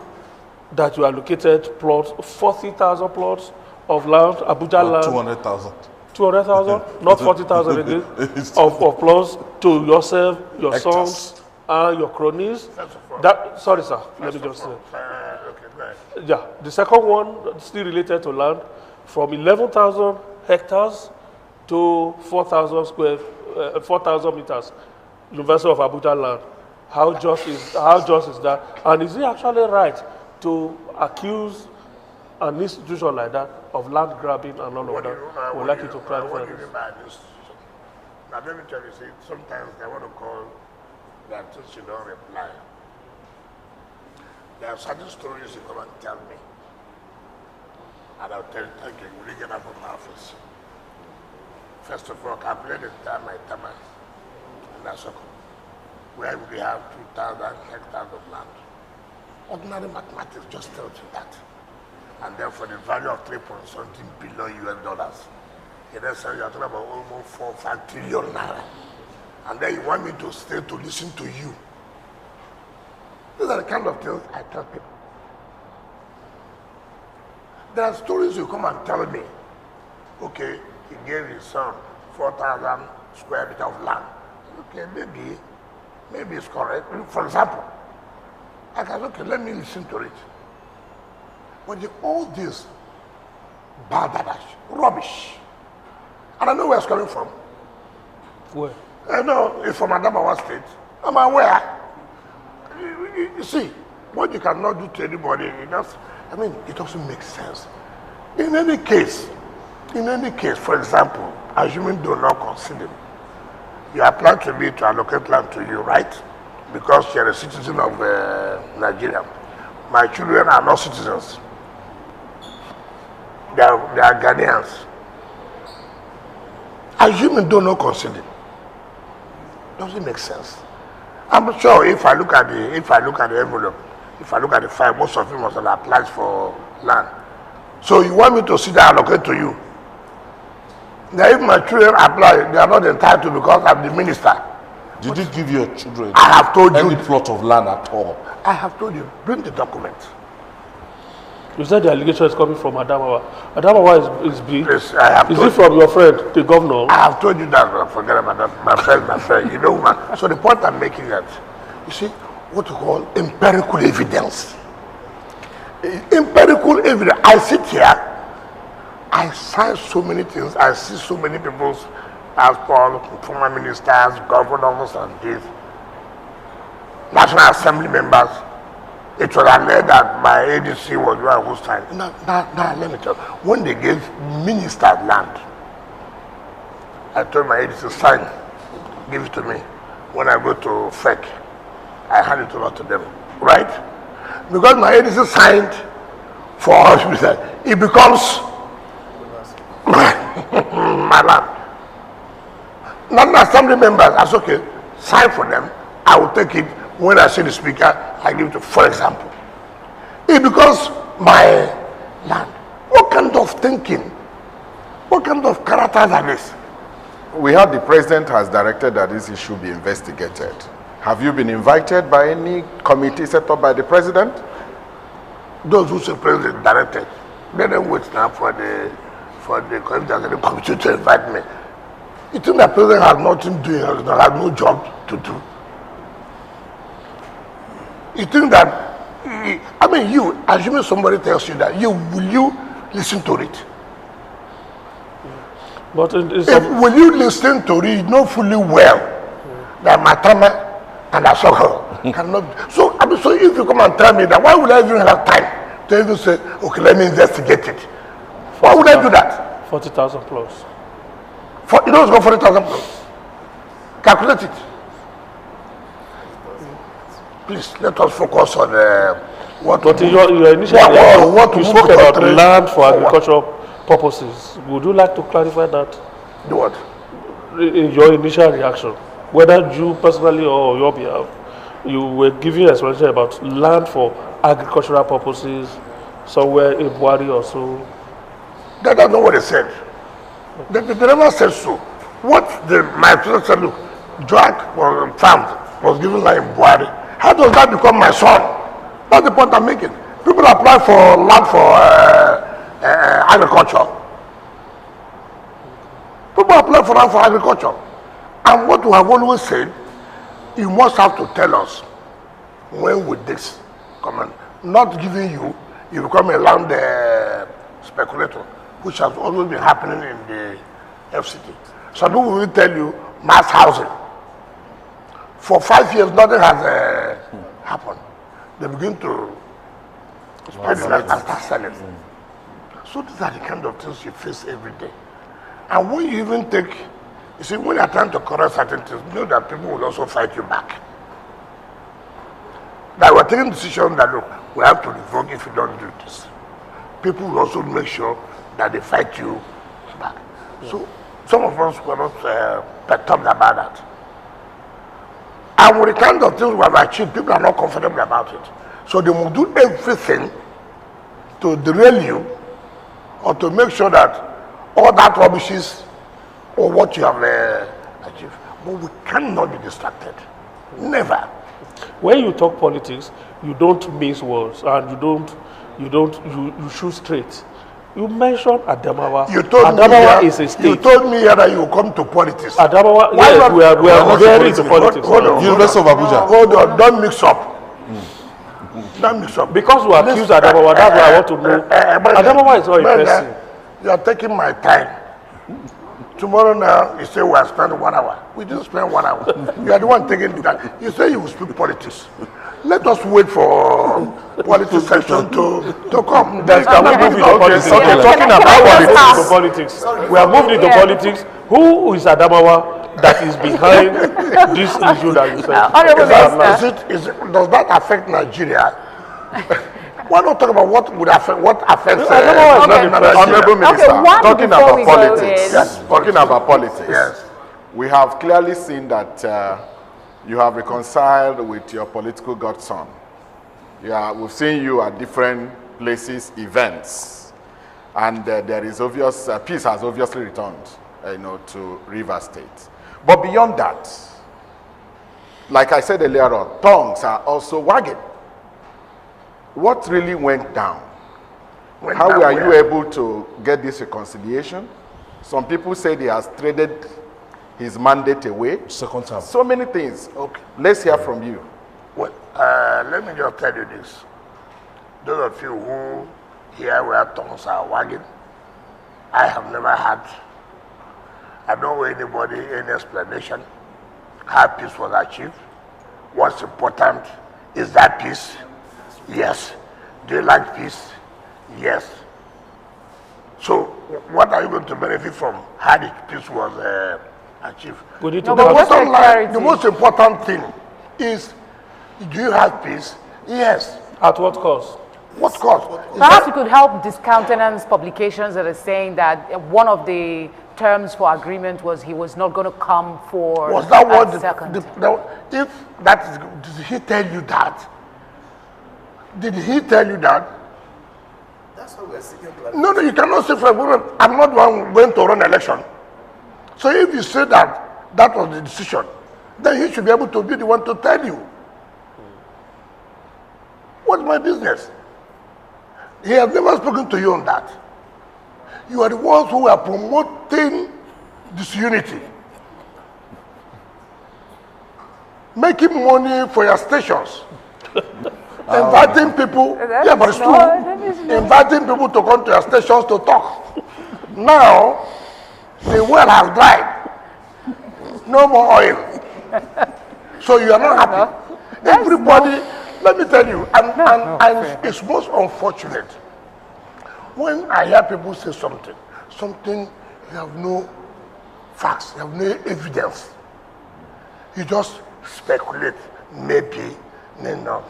that you allocated plots, 40,000 plots of land, Abuja land? 200,000. 200,000, not 40,000 again, of plots to yourself, your Hectares. sons, and your cronies? First of all- That, sorry, sir, let me just say. okay, go ahead. Yeah, the second one, still related to land, from 11,000 hectares to 4,000 meters, University of Abuja land. How just is that? And is it actually right to accuse an institution like that of land grabbing and all of that? We'd like you to clarify What do you this. mean by this? Now, let me tell you, see, sometimes they want to call that since you don't reply. There are certain stories you come and tell me. And I'll tell you, thank you, will you get out of my office? First of all, calculate the time I come and that's okay. Where we have 2,000 hectares of land. Ordinary mathematics just tells you that. And then for the value of 3.something billion US dollars, in essence, you're talking about almost 4 or 5 trillion naira. And then you want me to stay to listen to you. These are the kind of things I tell people. There are stories you come and tell me. Okay, he gave his son 4,000 square meters of land. Okay, maybe it's correct. For example, I can say, okay, let me listen to it. But all this balderdash, rubbish. And I know where it's coming from. Where? I know it's from Adamawa State. I'm aware. You see, what you cannot do to anybody, it doesn't make sense. In any case, for example, assuming do not consider, you are planning to me to allocate land to you, right? Because you're a citizen of Nigeria. My children are not citizens. They are Ghanaians. Assuming do not consider, doesn't make sense. I'm sure if I look at the envelope, if I look at the file, most of you must have applied for land. So you want me to sit down and allocate to you? Now if my children apply, they are not entitled because I'm the minister. Did you give your children I have told you. any plot of land at all? I have told you, bring the document. You said the allegation is coming from Adamawa. Adamawa is big. Please, I have Is told it from your friend, the governor? I have told you that, forget about that, my friend, you know, man. So the point I'm making that, you see, what you call empirical evidence. Empirical evidence. I sit here, I sign so many things, I see so many people's passports, former ministers, governors, and this, National Assembly members. It was alleged that my agency was the one who signed. Now, let me tell you, when they gave ministers land, I told my agency, sign, give it to me. When I go to FEC, I hand it over to them, right? Because my agency signed for hospital, it becomes my land. National Assembly members, that's okay, sign for them, I will take it. When I see the speaker, I give it to, for example. It becomes my land. What kind of thinking? What kind of characters are this? We heard the president has directed that this issue be investigated. Have you been invited by any committee set up by the president? Those who say president directed, let them wait now for the committee to invite me. You think the president has nothing to do, has no job to do? You think that, you, assuming somebody tells you that, will you listen to it? But will you listen to it, know fully well that Matama and Asoko cannot? So if you come and tell me that, why would I even have time to even say, okay, let me investigate it? Why would I do that? 40,000 plus. You know it's got 40,000 plus. Calculate it. Please let us focus on what. But your initial you spoke about land for agricultural purposes. Would you like to clarify that? Do what? In your initial reaction, whether you personally or on your behalf, you were giving explanation about land for agricultural purposes somewhere in Buari or so. That's not what they said. They never said so. What my friend said, look, Jack was farmed, was given like Buhari. How does that become my son? That's the point I'm making. People apply for land for agriculture. People apply for land for agriculture. And what we have always said, you must have to tell us when would this come in. Not giving you become a land speculator, which has always been happening in the FCT. Some people will tell you mass housing. For 5 years, nothing has happened. They begin to spread it and start selling. So these are the kind of things you face every day. And when you even take, you see, when you're trying to correct certain things, you know that people will also fight you back. That we're taking decisions that, look, we have to revoke if you don't do this. People will also make sure that they fight you back. So some of us were not perturbed about that. And with the kind of things we have achieved, people are not comfortable about it. So they will do everything to derail you or to make sure that all that rubbish is or what you have achieved. But we cannot be distracted. Never. When you talk politics, you don't mince words and you shoot straight. You mentioned Adamawa. Adamawa is a state. You told me that you come to politics. Adamawa, yes, we are very into politics. Hold on. University of Abuja. Hold on, don't mix up. Don't mix up. Because you accuse Adamawa, that's why I want to know. Adamawa is not a person. You are taking my time. Tomorrow now, you say we are spending 1 hour. We didn't spend 1 hour. You are the one taking that. You say you will speak politics. Let us wait for politics section to come. Can we move into politics? Okay, talking about politics. We have moved into politics. Who is Adamawa that is behind this issue that you said? Does that affect Nigeria? Why not talk about what affects Honorable Minister, talking about politics. Yes. Talking about politics. Yes. We have clearly seen that you have reconciled with your political godson. Yeah, we've seen you at different places, events, and there is obvious peace has obviously returned, to Rivers State. But beyond that, like I said earlier on, tongues are also wagging. What really went down? How were you able to get this reconciliation? Some people say he has traded his mandate away. Second time. So many things. Okay, let's hear from you. Well, let me just tell you this. Those of you who hear where tongues are wagging, I have never had, I don't owe anybody any explanation how peace was achieved. What's important is that peace. Yes. Do you like peace? Yes. So, what are you going to benefit from how the peace was achieved? The most important thing is, do you have peace? Yes. At what cost? What cost? Perhaps you could help discountenance publications that are saying that one of the terms for agreement was he was not going to come for. Was that what if that is, did he tell you that? Did he tell you that? That's what we're seeking clarification. No, you cannot say for a woman, I'm not the one going to run election. So if you say that that was the decision, then he should be able to be the one to tell you. What's my business? He has never spoken to you on that. You are the ones who are promoting disunity. Making money for your stations. Inviting people, but it's true. Inviting people to come to your stations to talk. Now, the well has dried. No more oil. So you are not happy. Everybody, let me tell you, and it's most unfortunate when I hear people say something you have no facts, you have no evidence. You just speculate, maybe, no.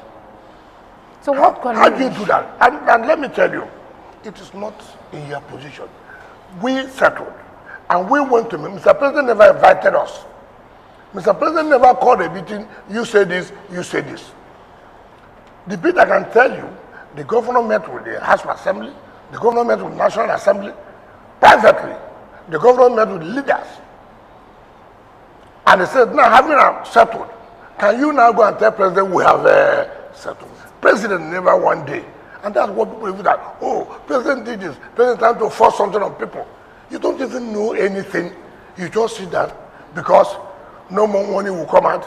So how do you do that? And let me tell you, it is not in your position. We settled, and we went to him. Mr. President never invited us. Mr. President never called a meeting, you say this, you say this. The bit I can tell you, the governor met with the House of Assembly, the governor met with the National Assembly, privately, the government met with leaders. And they said, now having settled, can you now go and tell President we have settled? President never one day. And that's what people believe that, oh, President did this, President trying to force something on people. You don't even know anything. You just see that because no more money will come out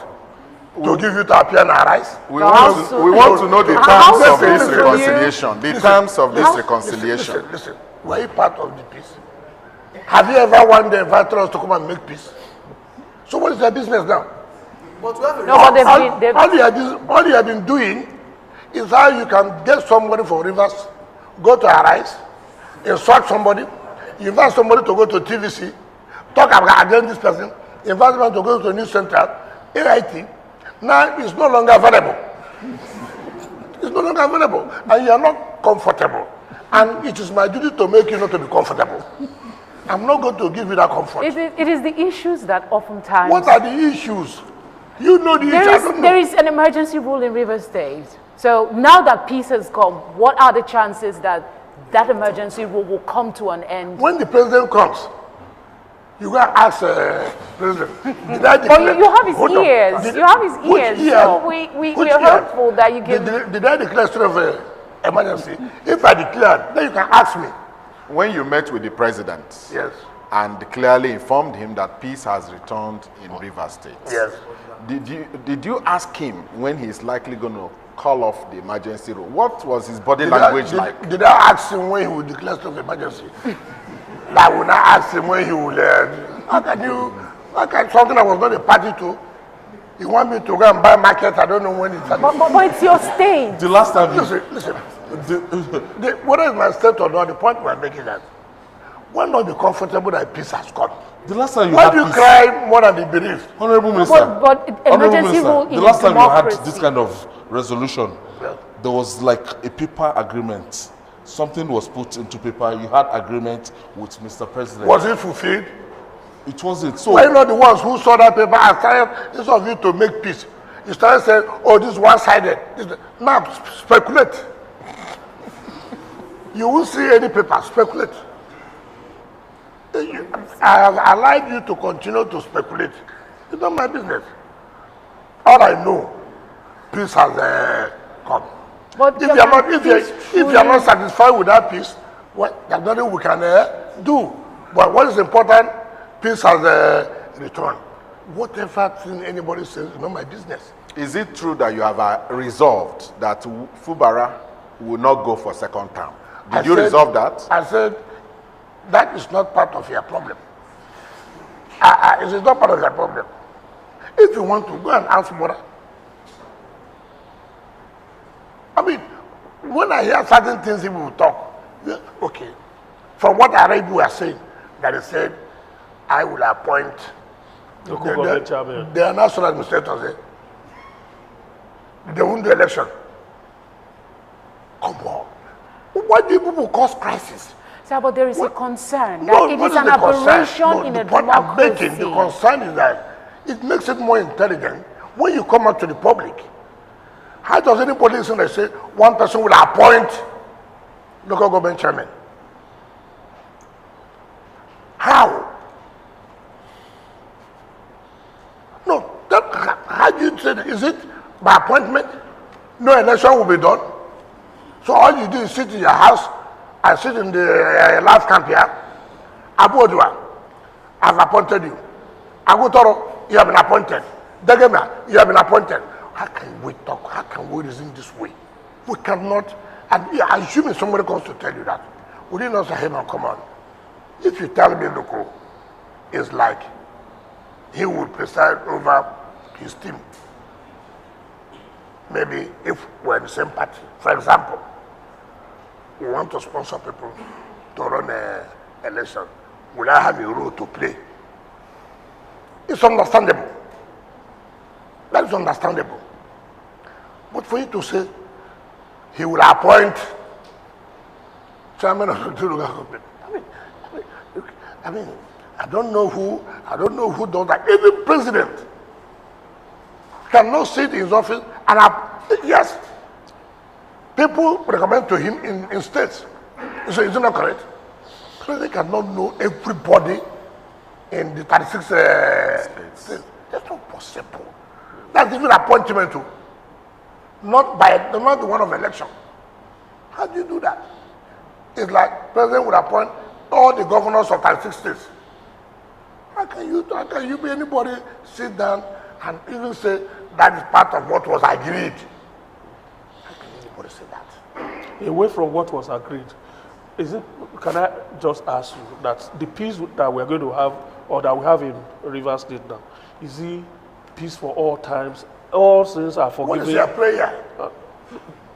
to give you to appear and arise. We want to know the terms of this reconciliation. The terms of this reconciliation. Listen, were you part of the peace? Have you ever one day invited us to come and make peace? So what is their business now? But we have a No, but All you have been doing is how you can get somebody from Rivers, go to Arise, insult somebody, invite somebody to go to TVC, talk about against this person, invite them to go to a new center, AIT. Now it's no longer available. It's no longer available. And you are not comfortable. And it is my duty to make you not to be comfortable. I'm not going to give you that comfort. It is the issues that oftentimes... What are the issues? You know the issues. There is an emergency rule in Rivers State. So now that peace has come, what are the chances that that emergency rule will come to an end? When the president comes, you go and ask president. Did I declare? But you have his ears. You have his ears. Ear? So we are hopeful that you give... Did I declare state of emergency? If I declared, then you can ask me. When you met with the president, Yes. and clearly informed him that peace has returned in Rivers State, Yes. did you ask him when he's likely going to call off the emergency rule? What was his body language like? Did I ask him when he would declare state of emergency? I will not ask him when he will. How can something I was not a party to? You want me to go and buy market? I don't know when it's. But it's your state. The last time Listen. Whether it's my state or not, the point we're making that why not be comfortable that peace has come? the last time you Why had do you peace, cry more than the bereaved? Honorable Minister, But emergency rule in the last time you democracy. had this kind of resolution, Yeah. there was like a paper agreement. Something was put into paper. You had agreement with Mr. President. Was it fulfilled? It wasn't. So Why not the ones who saw that paper and started, instead of you to make peace, you started saying, oh, this is one-sided. Now, speculate. You won't see any paper, speculate. I have allowed you to continue to speculate. It's not my business. All I know, peace has come. But If you are not satisfied with that peace, there's nothing we can do. But what is important, peace has returned. Whatever thing anybody says is not my business. Is it true that you have resolved that Fubara will not go for second term? Did you resolve that? I said, that is not part of your problem. It is not part of your problem. If you want to, go and ask Mora. I mean, when I hear certain things people will talk, yeah, okay. From what I read, you are saying, that he said, I will appoint the national administrators. They won't do election. Come on. Why do people cause crisis? Sir, but there is a concern that No, it what is an the concern? aberration No, in the a point I'm making, democracy. the concern is that it makes it more intelligent when you come out to the public. How does anybody listen and say one person will appoint local government chairman? How? No, how do you say that? Is it by appointment? No election will be done. So all you do is sit in your house and sit in the last camp here. Abu Odua, I've appointed you. Agutoro, you have been appointed. Degema, you have been appointed. How can we talk? How can we reason this way? We cannot, and assuming somebody comes to tell you that, would you not say, hey man, come on. If you tell me, Loco, it's like he will preside over his team. Maybe if we're in the same party, for example, we want to sponsor people to run an election. Will I have a role to play? It's understandable. That is understandable. But for you to say he will appoint chairman of the local government, I mean, I don't know who does that. Even president cannot sit in his office and yes, people recommend to him in states. So is it not correct? President cannot know everybody in the 36 states. That's not possible. That's even appointment too. Not the one of election. How do you do that? It's like president would appoint all the governors of 36 states. How can you be anybody sit down and even say that is part of what was agreed? How can anybody say that? Away from what was agreed, can I just ask you that the peace that we're going to have, or that we have in Rivers State now, is it peace for all times? All sins are forgiven. What is your prayer?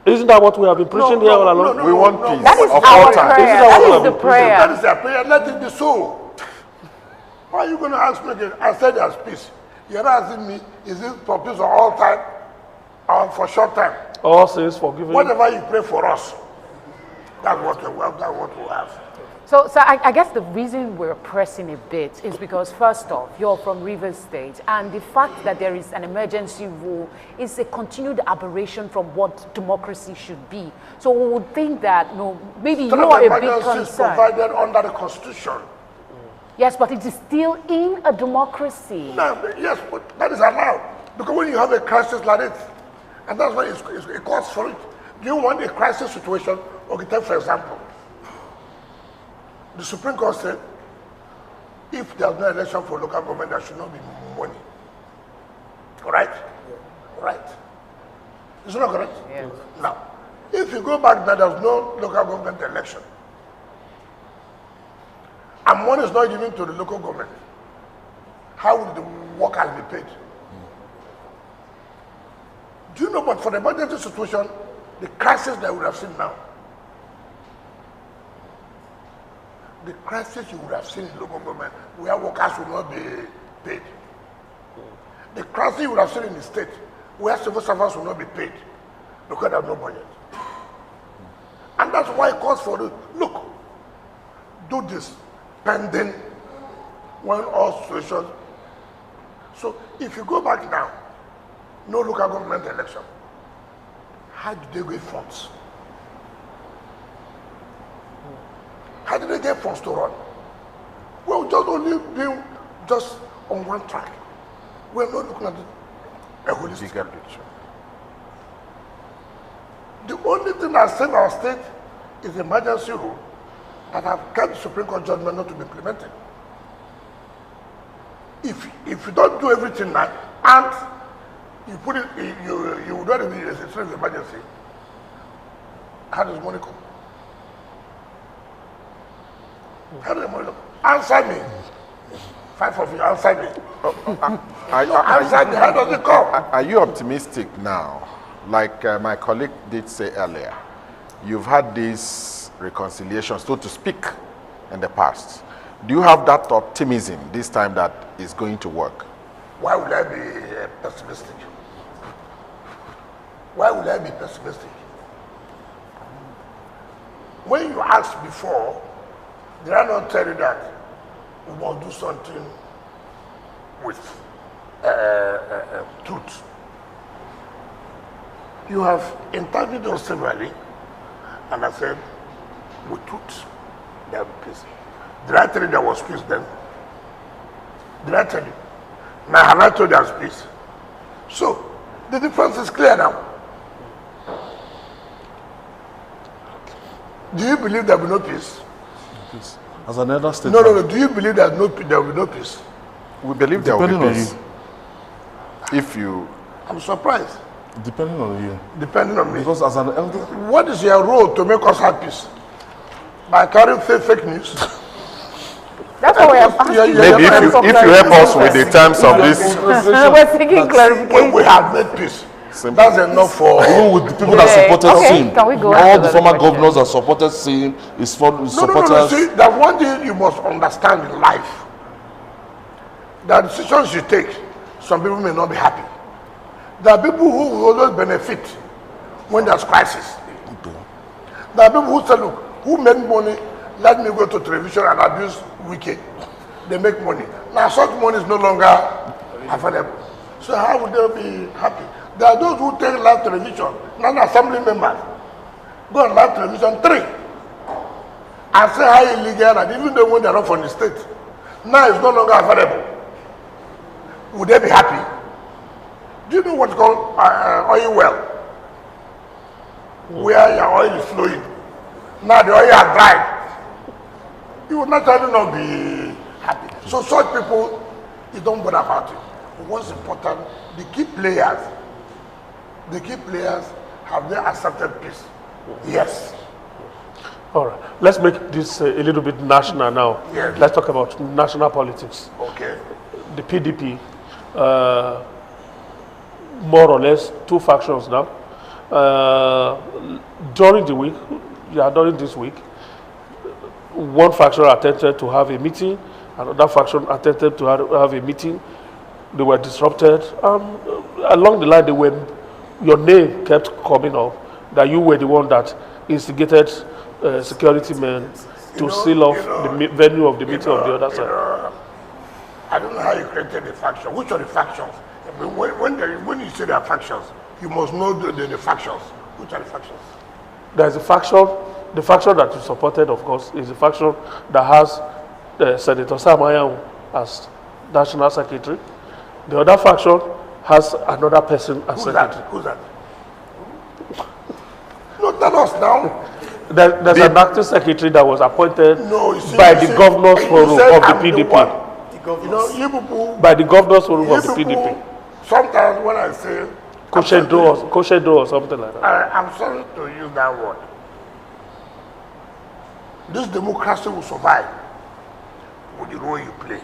Isn't that what we have been preaching here all along? We want peace. That is of our all time. prayer. That is the prayer. That is your prayer. Let it be so. Why are you going to ask me again? I said there's peace. You're asking me, is it for peace for all time or for short time? All sins forgiven. Whatever you pray for us, that's what we have. So I guess the reason we're pressing a bit is because, first off, you're from Rivers State, and the fact that there is an emergency rule is a continued aberration from what democracy should be. So we would think that, maybe you are a big concern. Provided under the Constitution. Yes, but it is still in a democracy. No, yes, but that is allowed. Because when you have a crisis like this, and that's why it calls for it. Do you want a crisis situation? Okay, take for example, the Supreme Court said, if there's no election for local government, there should not be money. Correct? Yeah. Right. Is it not correct? Yes. Now, if you go back now, there's no local government election, and money is not given to the local government, how will the workers be paid? Do you know, but for the emergency situation, the crisis that we have seen now, the crisis you would have seen in local government where workers will not be paid. The crisis you would have seen in the state where civil servants will not be paid because there's no budget. And that's why it calls for the, look, do this pending when all situations. So if you go back now, no local government election, how do they get funds? How did they get funds to run? Well, just only being just on one track. We're not looking at a holistic picture. The only thing that saved our state is the emergency rule that have kept the Supreme Court judgment not to be implemented. If you don't do everything now, and you put it, you do it in a state of emergency, how does money come? How does the money come? Answer me. 5 of you, answer me. Answer me. How does it come? Are you optimistic now? Like my colleague did say earlier, you've had this reconciliation, so to speak, in the past. Do you have that optimism this time that is going to work? Why would I be pessimistic? Why would I be pessimistic? When you asked before, did I not tell you that we must do something with truth? You have interviewed us severally, and I said, with truth, there will be peace. Did I tell you there was peace then? Did I tell you? Now, have I told you there's peace? So, the difference is clear now. Do you believe there will be no peace? Peace. As another state. No. Do you believe there will be no peace? We believe there will be peace. If you... I'm surprised. Depending on you. Depending on me. Because as an elder... What is your role to make us have peace? By carrying fake news? That's what we are asking. Maybe if you help us with the terms of this... We're seeking clarification. We have made peace. Simple. That's enough for... Even with the people that supported sin. Can we go all the former question? governors that supported sin is for supporters... No. See, there's one thing you must understand in life. The decisions you take, some people may not be happy. There are people who will always benefit when there's crisis. Okay. There are people who say, look, who made money, let me go to television and abuse wicked. They make money. Now such money is no longer available. So how would they be happy? There are those who take live television, non-assembly members. Go on live television, 3. and say how illegal, and even though when they're not from the state, now it's no longer available. Would they be happy? Do you know what's called oil well? Where your oil is flowing. Now the oil has dried. You would naturally not be happy. So such people, you don't bother about it. What's important, the key players have they accepted peace? Yes. All right. Let's make this a little bit national now. Yes. Let's talk about national politics. Okay. The PDP, more or less, two factions now. During this week, one faction attempted to have a meeting, another faction attempted to have a meeting. They were disrupted. Along the line, your name kept coming up, that you were the one that instigated security men to seal off the venue of the meeting of the other side. I don't know how you created the faction. Which are the factions? I mean, when you say there are factions, you must know the factions. Which are the factions? There's a faction. The faction that you supported, of course, is a faction that has Senator Samaya as national secretary. The other faction has another person as secretary. Who's that? No, tell us now. There's an acting secretary that was appointed by the governors forum of the PDP. By the governors forum of the PDP. Sometimes when I say Koshedo or something like that. I'm sorry to use that word. This democracy will survive with the role you play.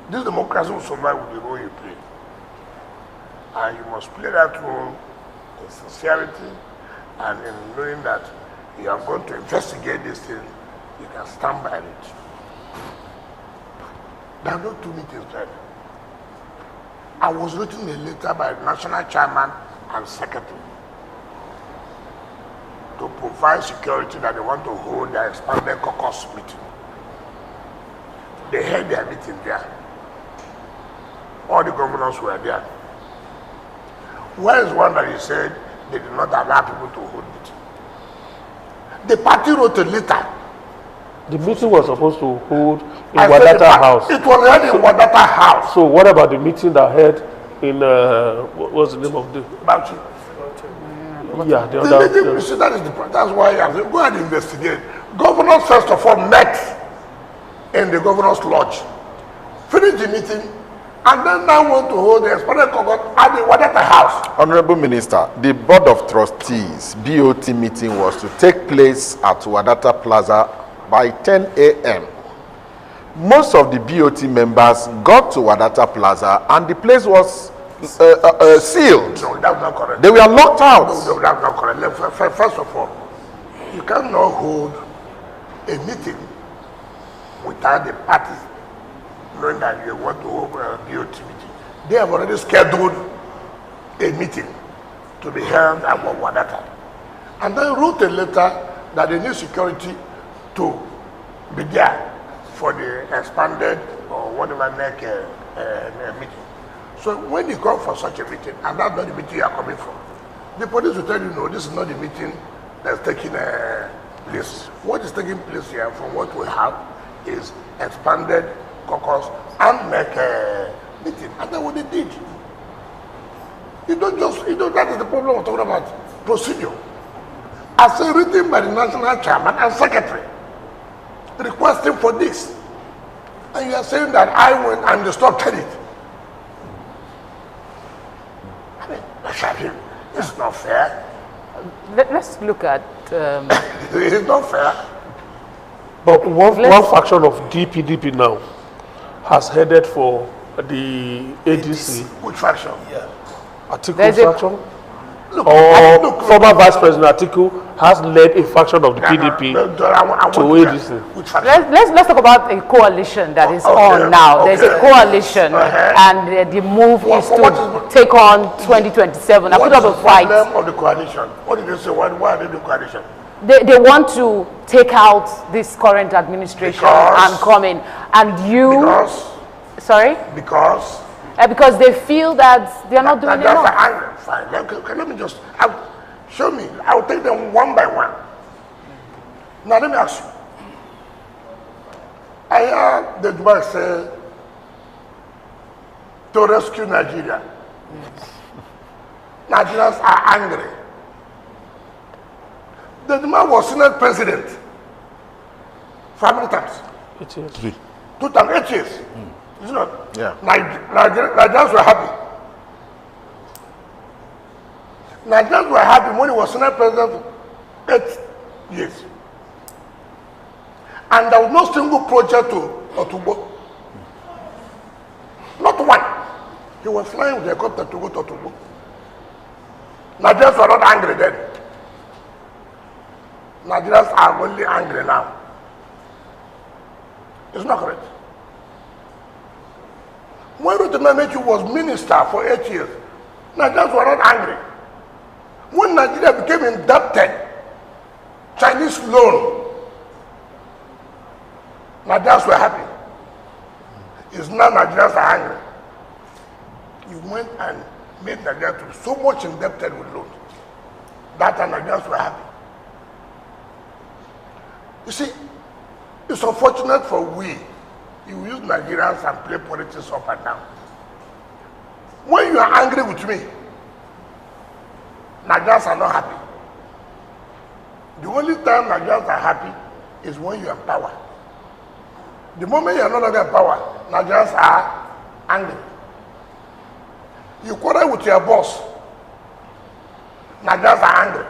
This democracy will survive with the role you play. And you must play that role in sincerity and in knowing that you are going to investigate this thing, you can stand by it. There are no two meetings there. I was written a letter by the national chairman and secretary to provide security that they want to hold their expanded caucus meeting. They held their meeting there. All the governors were there. Where is one that he said they did not allow people to hold meeting? The party wrote a letter. The meeting was supposed to hold in Wadata House. It was held in Wadata House. So what about the meeting that held in, what was the name of the? Bauchi. Yeah, the other. You see, that's why I have to go and investigate. Governors, first of all, met in the governor's lodge, finished the meeting, and then now want to hold the expanded caucus at the Wadata House. Honorable Minister, the Board of Trustees BOT meeting was to take place at Wadata Plaza by 10 a.m. Most of the BOT members got to Wadata Plaza and the place was sealed. No, that's not correct. They were locked out. No, that's not correct. First of all, you cannot hold a meeting without the parties knowing that you want to hold a BOT meeting. They have already scheduled a meeting to be held at Wadata. And then wrote a letter that they need security to be there for the expanded or whatever next meeting. So when you come for such a meeting, and that's not the meeting you are coming from, the police will tell you, no, this is not the meeting that's taking place. What is taking place here, from what we have, is expanded caucus and make a meeting. And that's what they did. That is the problem we're talking about, procedure. As written by the national chairman and secretary, requesting for this. And you are saying that I went and disrupted it. I mean, it's not fair. Let's look at... It's not fair. But one faction of DPDP now has headed for the ADC. Which faction? Yeah. Atiku faction? Look, Former Vice President Atiku has led a faction of the PDP to ADC. Which faction? Let's talk about a coalition that is on now. There's a coalition, and the move is to take on 2027. I put up a fight. What is the problem of the coalition? What did they say? Why are they doing coalition? They want to take out this current administration and come in. And you... Because? Sorry? Because? Because they feel that they are not doing enough. Fine. Let me just show me. I'll take them one by one. Now let me ask you. I heard the Dubai say to rescue Nigeria. Yes. Nigerians are angry. The man was Senate president for how many times? 8 years. 3. 2 times, 8 years. Is it not? Yeah. Nigerians were happy. Nigerians were happy when he was Senate president for 8 years. And there was no single project to Otubo. Not one. He was flying with the helicopter to go to Otubo. Nigerians were not angry then. Nigerians are only angry now. It's not correct. When Ameachi was minister for 8 years, Nigerians were not angry. When Nigeria became indebted, Chinese loan, Nigerians were happy. It's now Nigerians are angry. You went and made Nigeria to be so much indebted with loans. That time Nigerians were happy. You see, it's unfortunate for we. You use Nigerians and play politics up and down. When you are angry with me, Nigerians are not happy. The only time Nigerians are happy is when you are in power. The moment you are no longer in power, Nigerians are angry. You quarrel with your boss, Nigerians are angry.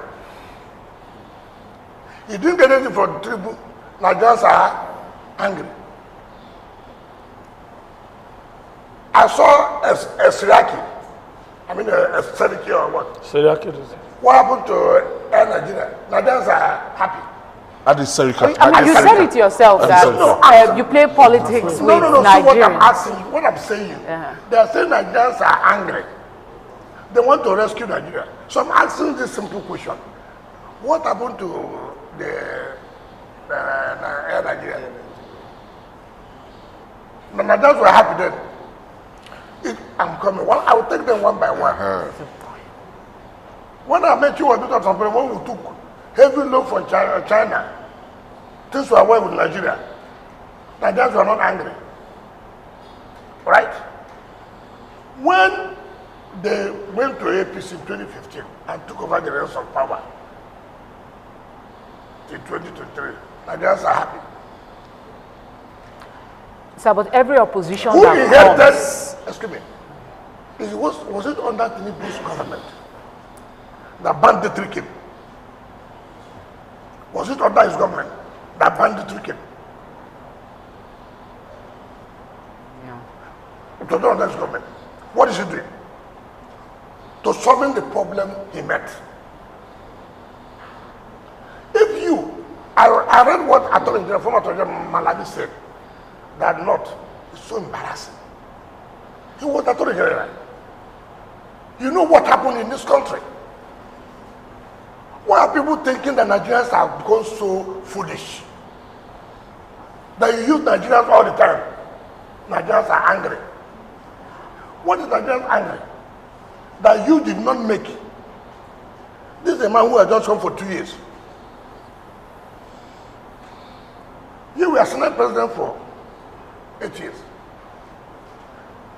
You didn't get anything from the tribune, Nigerians are angry. I saw a Siraki, a Seriki or what? Siraki. What happened to Air Nigeria? Nigerians are happy. At the Serika. I mean, you said it yourself that you play politics with Nigerians. What I'm saying, they are saying Nigerians are angry. They want to rescue Nigeria. So I'm asking this simple question. What happened to the Air Nigeria? The Nigerians were happy then. I'm coming. Well, I will take them one by one. When Ameachi was doing something, when we took heavy loan from China, things were well with Nigeria. Nigerians were not angry. Right? When they went to APC in 2015 and took over the reins of power in 2023, Nigerians are happy. So, but every opposition who that inherited, comes... excuse me, was it under Tinubu's government that banditry came? Was it under his government that banditry came? Yeah. It was not under his government. What is he doing? To solving the problem he met. If you, I read what former Attorney General Malabi said, that not, it's so embarrassing. He was Attorney General. You know what happened in this country? Why are people thinking that Nigerians have become so foolish? That you use Nigerians all the time. Nigerians are angry. What is Nigerians angry? That you did not make it. This is a man who has just come for 2 years. You were Senate president for 8 years.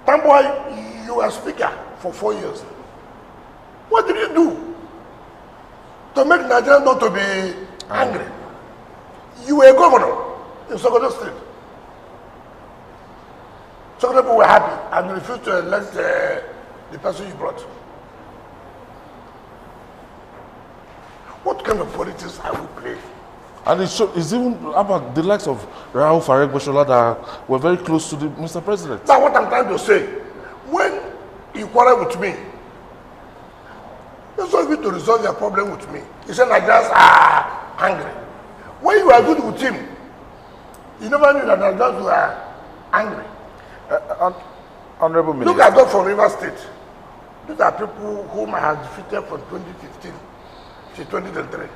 Tamboy, you were speaker for 4 years. What did you do to make Nigerians not to be angry? You were a governor in Sokoto State. Sokoto people were happy and you refused to elect the person you brought. What kind of politics are we playing? And it's even about the likes of Rahul Farek Bashola that were very close to the Mr. President. That's what I'm trying to say. When you quarrel with me, it's not going to resolve your problem with me. He said Nigerians are angry. When you are good with him, you never knew that Nigerians were angry. Honorable Minister. Look at God from River State. These are people whom I have defeated from 2015 to 2023.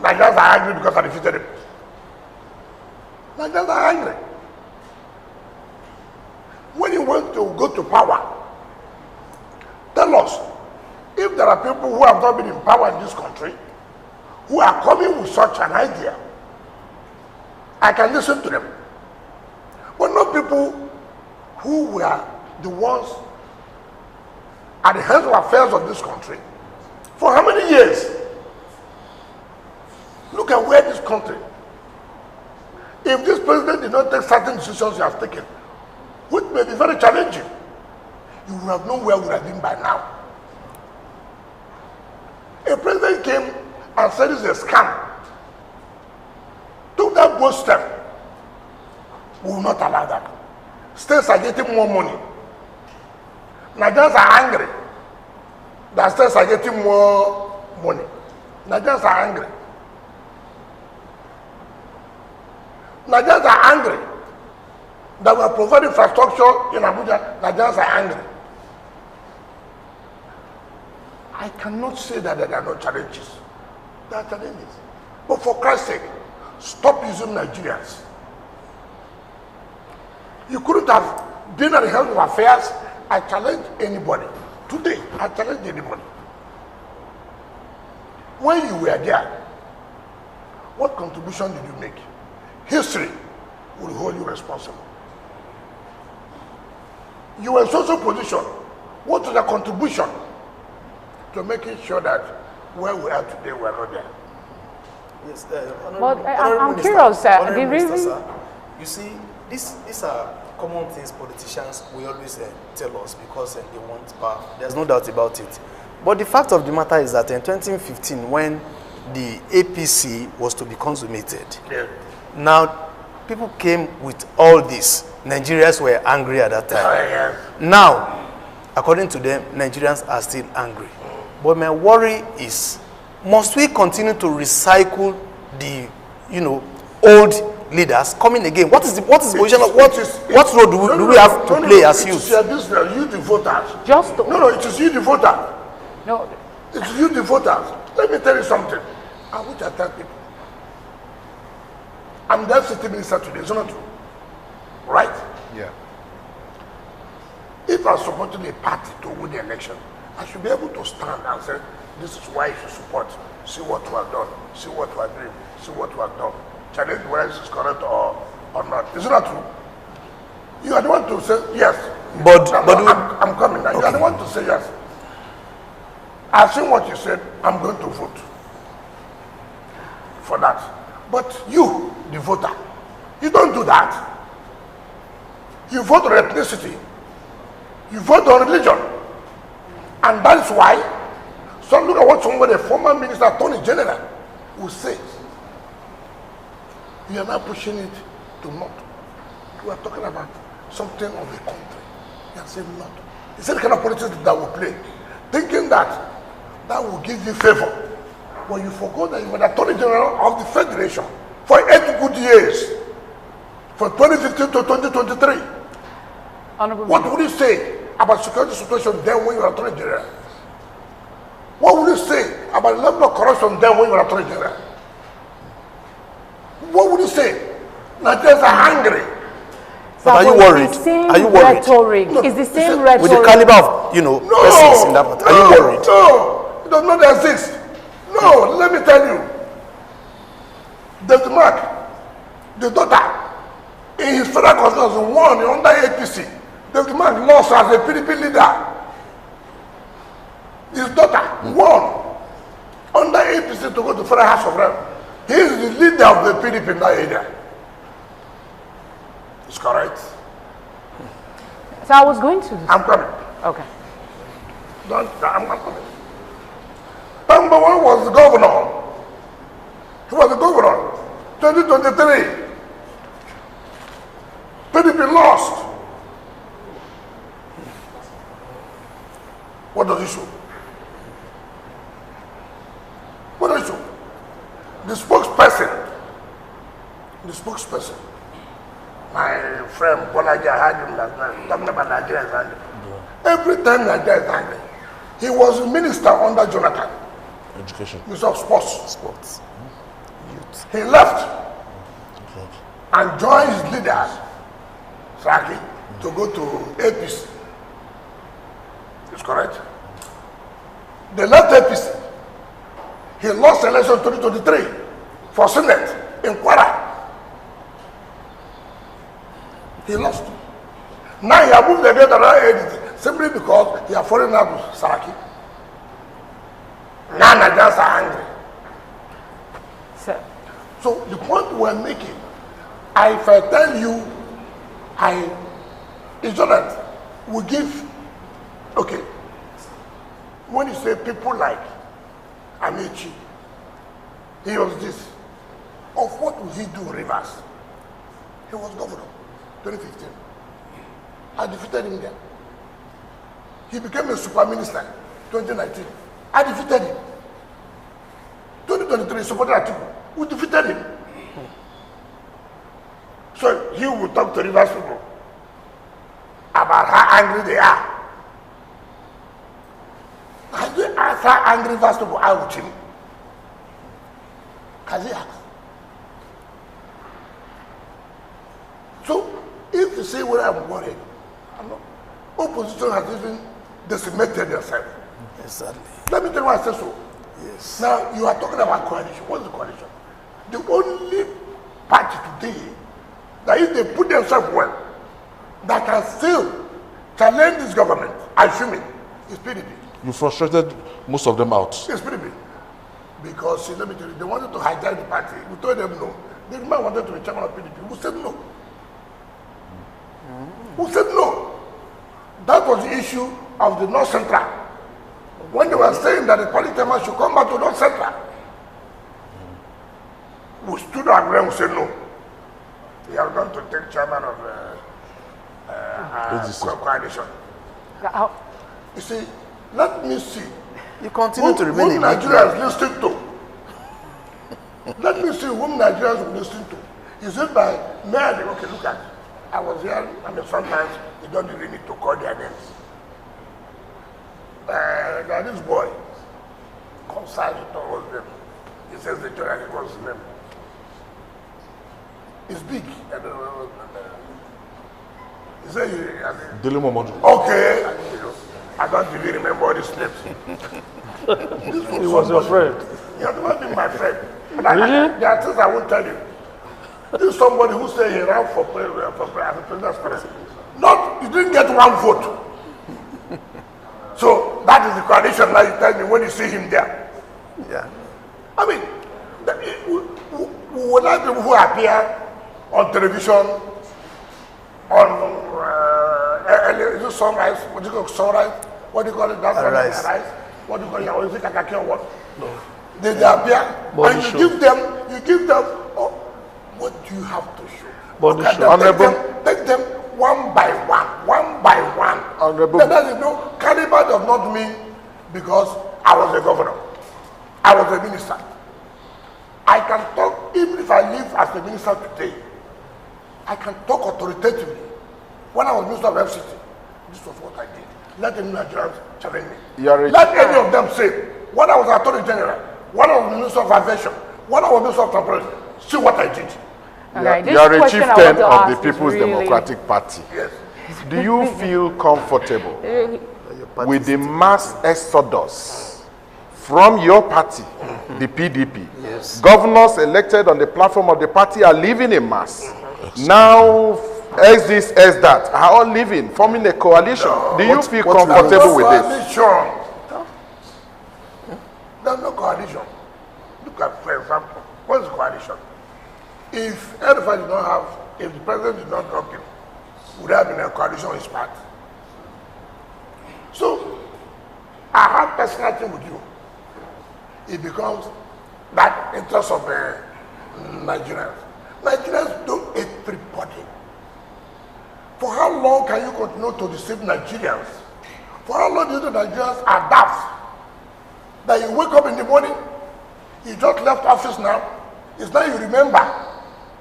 Nigerians are angry because I defeated them. Nigerians are angry. When you want to go to power, tell us if there are people who have not been in power in this country, who are coming with such an idea, I can listen to them. But not people who were the ones at the head of affairs of this country. For how many years? Look at where this country, if this president did not take certain decisions he has taken, which may be very challenging, you would have known where we would have been by now. A president came and said it's a scam. Took that bold step. We will not allow that. States are getting more money. Nigerians are angry that states are getting more money. Nigerians are angry. Nigerians are angry that we are providing infrastructure in Abuja. Nigerians are angry. I cannot say that there are no challenges. There are challenges. But for Christ's sake, stop using Nigerians. You couldn't have been at the head of affairs. I challenge anybody. Today, I challenge anybody. When you were there, what contribution did you make? History will hold you responsible. You were in social position. What was the contribution to making sure that where we are today, we are not there? Yes, But I'm curious, Honorable Minister, really... sir, you see, these are common things politicians will always tell us because they want power. There's no doubt about it. But the fact of the matter is that in 2015, when the APC was to be consummated, Yeah. now people came with all this. Nigerians were angry at that time. Oh, yeah. Now, according to them, Nigerians are still angry. But my worry is, must we continue to recycle the, old leaders coming again? What is the position of what role do we have to play as youth? It is your business, you the voters. Just No, it is you the voters. no. It's you the voters. Let me tell you something. I wish I tell people. I'm the city minister today, it's not true. Right? Yeah. If I'm supporting a party to win the election, I should be able to stand and say, this is why you should support. See what we have done. See what we are doing. See what we have done. Challenge whether this is correct or not. Is it not true? You are the one to say yes. I'm coming now. Okay. You are the one to say yes. I've seen what you said. I'm going to vote for that. But you, the voter, you don't do that. You vote on ethnicity. You vote on religion. And that's why, so look at what somebody, a former minister, Attorney General, will say. You are not pushing it to not. We are talking about something of the country. You are saying not. It's the kind of politics that will play. Thinking that will give you favor. But you forgot that you were the Attorney General of the Federation for 8 good years. From 2015 to 2023. Honorable What would you say about security situation then when you were Attorney General? What would you say about the level of corruption then when you were Attorney General? What would you say? Nigerians are angry. But are you worried? Are you worried? Rhetoric. No, It's the same With rhetoric. the caliber of, persons in that matter. Are you worried? No, it does not exist. No, let me tell you. David Mark, the daughter, in his federal constituency, won under APC. David Mark lost as a PDP leader. His daughter won under APC to go to Federal House of Rep. He is the leader of the PDP in that area. It's correct. So I was going to... I'm coming. Okay. I'm coming. Number one was the governor. He was the governor. 2023. PDP lost. What does it show? What does it show? The spokesperson, my friend Bolaji, I had him last night, talking about Nigeria is angry. Every time Nigeria is angry, he was a minister under Jonathan. Education. Minister of Sports. Sports. Youth. He left and joined his leaders, Saki, to go to APC. It's correct. They left APC. He lost election 2023 for Senate in Kwara. He lost. Now he has moved again to another agency simply because he has fallen out with Saraki. Now Nigerians are angry. So the point we're making, if I tell you, it's not that we give, okay, when you say people like Ameachi, he was this. Of what would he do in Rivers? He was governor, 2015. I defeated him then. He became a super minister, 2019. I defeated him. 2023, he supported Atiku. We defeated him. So he will talk to Rivers people about how angry they are. Has he asked how angry Rivers people are with him? Has he asked? So if you say what I'm worried, I'm not. Opposition has even decimated themselves. Exactly. Let me tell you why I say so. Yes. Now you are talking about coalition. What's the coalition? The only party today that if they put themselves well, that can still challenge this government, assuming, is PDP. You frustrated most of them out. It's PDP. Because, let me tell you, they wanted to hijack the party. We told them no. The man wanted to be chairman of PDP. We said no. We said no. That was the issue of the North Central. When they were saying that the polytechnic should come back to North Central, we stood our ground and said no. We are going to take chairman of coalition. You see, let me see. You continue to remain whom Nigerians listen to. Let me see whom Nigerians will listen to. Is it by Mary? Okay, look at it. I was here, sometimes you don't really need to call their names. This boy, Consage told them. He says the journalist was his name. It's big. He said, okay. I don't really remember all these names. He was your friend. He has not been my friend. Really? There are things I won't tell you. This is somebody who said he ran for president. Not, he didn't get one vote. So that is the condition now you tell me when you see him there. Yeah. I mean, will I people who appear on television, on sunrise, what do you call sunrise? What do you call it? That's sunrise. What do you call it? Is it kakaki or what? No. They appear and you give them, oh, what do you have to show? Take them one by one. Honorable. Then cannibal does not mean because I was a governor, I was a minister. I can talk, even if I live as a minister today, I can talk authoritatively. When I was minister of FCT, this was what I did. Let any Nigerians challenge me. Let any of them say, when I was attorney general, when I was minister of aviation, when I was minister of transport, see what I did. Okay, you are a chieftain of the People's Democratic Party. Yes. Do you feel comfortable with the mass exodus from your party, the PDP? Yes. Governors elected on the platform of the party are living in mass. Now, as this, as that, are all living, forming a coalition. No. Do you feel comfortable with this? There's no coalition. Look at, for example, what's coalition? If everybody did not have, if the president did not drop him, would have been a coalition on his part. So, I have personal thing with you. It becomes that interest of Nigerians. Nigerians don't hate everybody. For how long can you continue to deceive Nigerians? For how long do you think Nigerians are daft? That you wake up in the morning, you just left office now, it's now you remember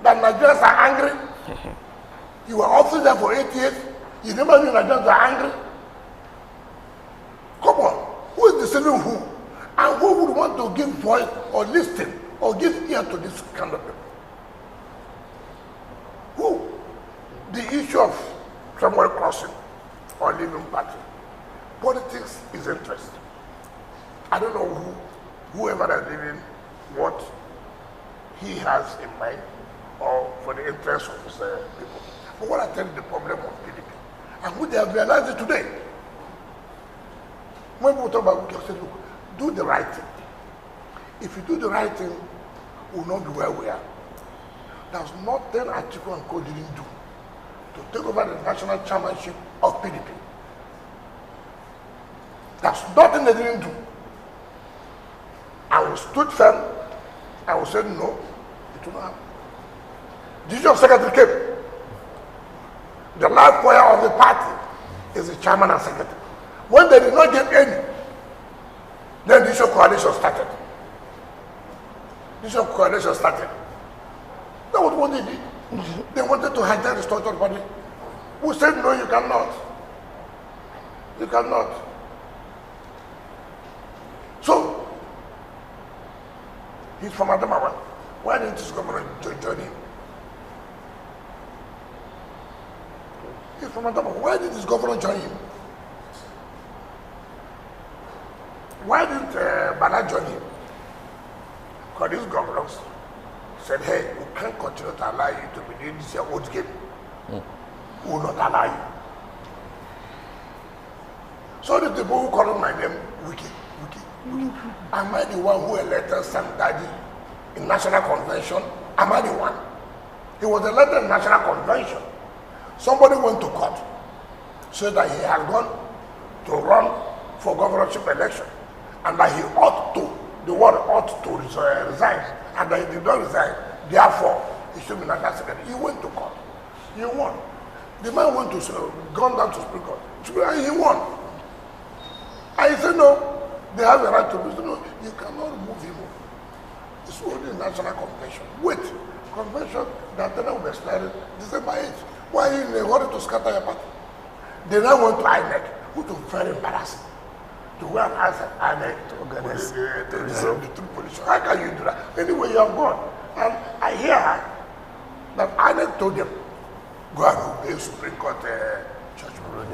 that Nigerians are angry. You were office there for 8 years, you remember you Nigerians are angry? Come on, who is deceiving who? And who would want to give voice or listen or give ear to this kind of people? Who? The issue of somewhere crossing or leaving party. Politics is interest. I don't know who whoever is living what he has in mind or for the interest of his people. But what I tell you the problem of PDP, and we have realized it today. When we talk about we say, look, do the right thing. If you do the right thing, we will not be where we are. There's nothing Atiku and Co didn't do to take over the national chairmanship of PDP. There's nothing they didn't do. I was stood firm. I was saying no, it will not happen. The Division Secretary came. The life wire of the party is the chairman and secretary. When they did not get any, then the issue coalition started. The issue coalition started. That was what they did. They wanted to hijack the structured body. We said no, you cannot. You cannot. So, he's from Adamawa. Why didn't his governor join him? He's from Adamawa. Why didn't his governor join him? Why didn't Bala join him? Because these governors said, hey, we can't continue to allow you to be doing this your old game. We will not allow you. So the people who call my name wicked. Am I the one who elected Sam Daddy in National Convention? Am I the one? He was elected in National Convention. Somebody went to court, said that he had gone to run for governorship election, and that he ought to, the word ought to resign, and that he did not resign. Therefore, he should be national secretary. He went to court. He won. The man went to gone down to Supreme Court. He won. And he said, no, they have the right to do. No, you cannot remove him. It's only a national convention. Wait, convention that will be expired December 8th. Why are you in a hurry to scatter your party? They now went to INEC, which was very embarrassing. To go and ask INEC to organize the true position. How can you do that? Anyway, you have gone. And I hear that INEC told them, go and obey Supreme Court judgment.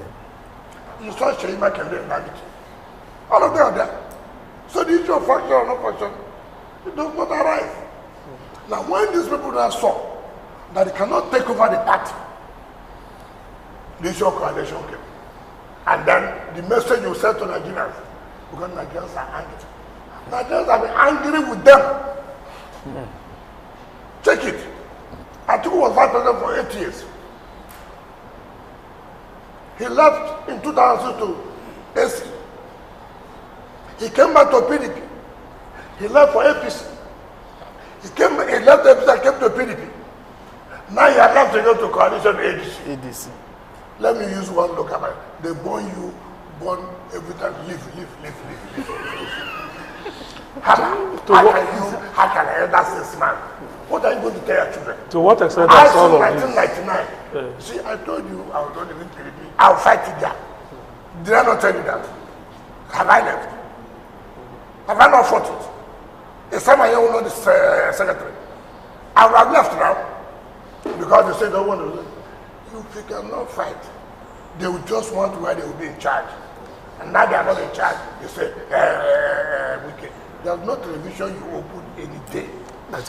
You saw Sheima Kende and Ameachi. All of them are there. So the issue of faction or no faction, it does not arise. Now, when these people now saw that they cannot take over the party, the issue of coalition came. And then the message you sent to Nigerians, because Nigerians are angry. Nigerians have been angry with them. Check it. Atiku was vice president for 8 years. He left in 2002 to AC. He came back to PDP. He left for APC. He left APC and came to PDP. Now he has left to go to coalition ADC. Let me use one look at it. They born you, born every time, live. How can I elder 6 months? What are you going to tell your children? To what extent I is all of 1999. See, I told you I was not even PDP. I'll fight it there. Did I not tell you that? Have I left? Have I not fought it? Is someone here who know the secretary? I would have left now because they say they want to. If you cannot fight, they will just want where they will be in charge. And now they are not in charge. They say, wicked. There's no television you open any day.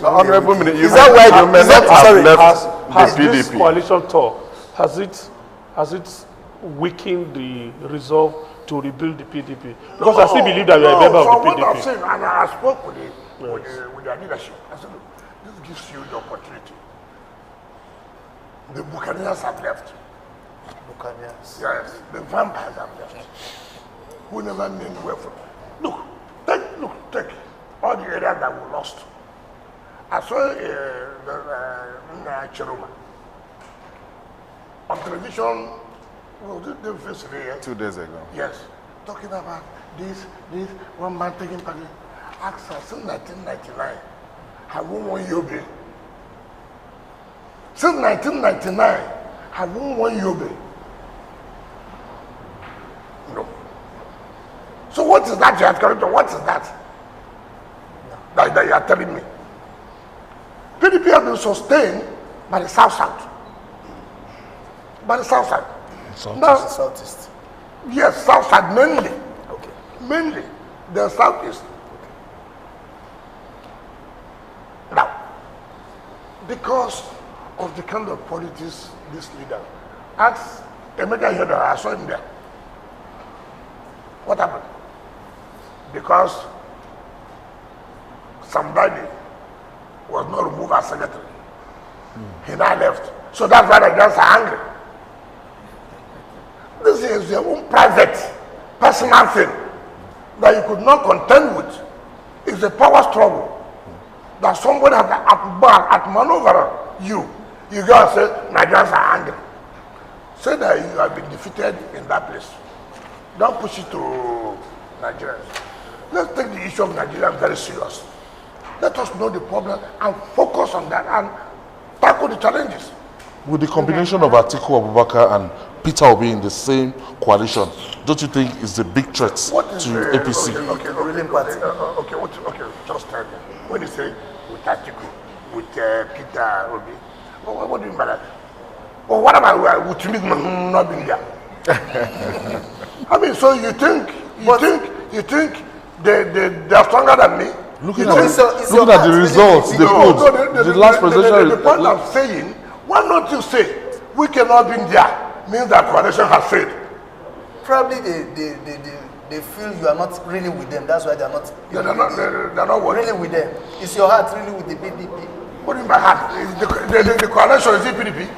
Honorable Minister, you Is that why you may not have left has the this PDP. coalition talk, has it weakened the resolve to rebuild the PDP? Because I still believe that you are a member of the From what I've PDP. seen, and I spoke with their leadership, I said, look, this gives you the opportunity. The Buccaneers have left. Buccaneers. Yes, the vampires have left. Who never named well from. Look, take all the areas that we lost. I saw Chiroma on television. Was it the first day? 2 days ago. Yes, talking about this one man taking part. Asked us since 1999, have we won Yobe? Since 1999, have we won Yobe? No. So what is that you are telling me? What is that? That you are telling me? PDP has been sustained by the South-South. By the South-South. Now, Southeast. yes, South-South mainly. Okay. Mainly the Southeast. because of the kind of politics this leader. Ask Emeka Yoda, I saw him there. What happened? Because somebody was not removed as secretary. He now left. So that's why the Nigerians are angry. This is your own private, personal thing that you could not contend with. It's a power struggle that somebody has at maneuver you. You go and say, Nigerians are angry. Say that you have been defeated in that place. Don't push it to Nigerians. Let's take the issue of Nigeria very serious. Let us know the problem and focus on that and tackle the challenges. With the combination of Atiku Abubakar and Peter Obi in the same coalition, don't you think it's a big threat to APC? Okay, just tell me. When you say with Atiku, with Peter Obi, what do you mean by that? Well, what about with me not being there? I mean, so you think they're stronger than me? Looking at the results, they put the last presidential. The point I'm saying, why not you say we cannot be there? Means that coalition has failed. Probably they feel you are not really with them. That's why they're not. They're not what? Really with them. Is your heart really with the PDP? What do you mean by heart? The coalition is it PDP?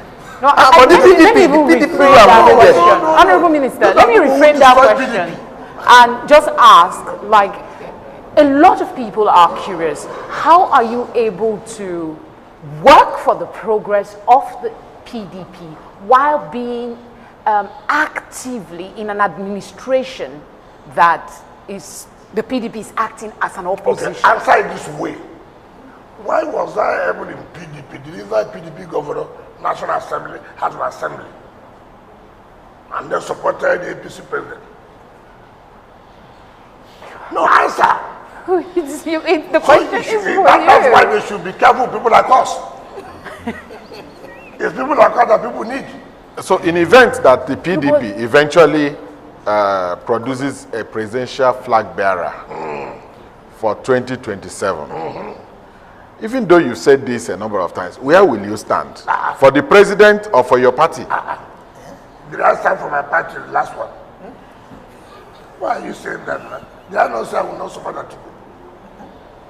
No, let me reframe that question. Honorable Minister, let me reframe that question and just ask, like, a lot of people are curious, how are you able to work for the progress of the PDP while being actively in an administration that is, the PDP is acting as an opposition? Okay, answer it this way. Why was I able in PDP, the inside PDP governor, National Assembly, has an assembly, and they supported the APC president? No answer. The question is for you. That's why they should be careful with people like us. It's people like us that people need. So in event that the PDP eventually produces a presidential flag bearer for 2027, even though you said this a number of times, where will you stand? For the president or for your party? Did I stand for my party, the last one? Why are you saying that, man? Did I not say I will not support that?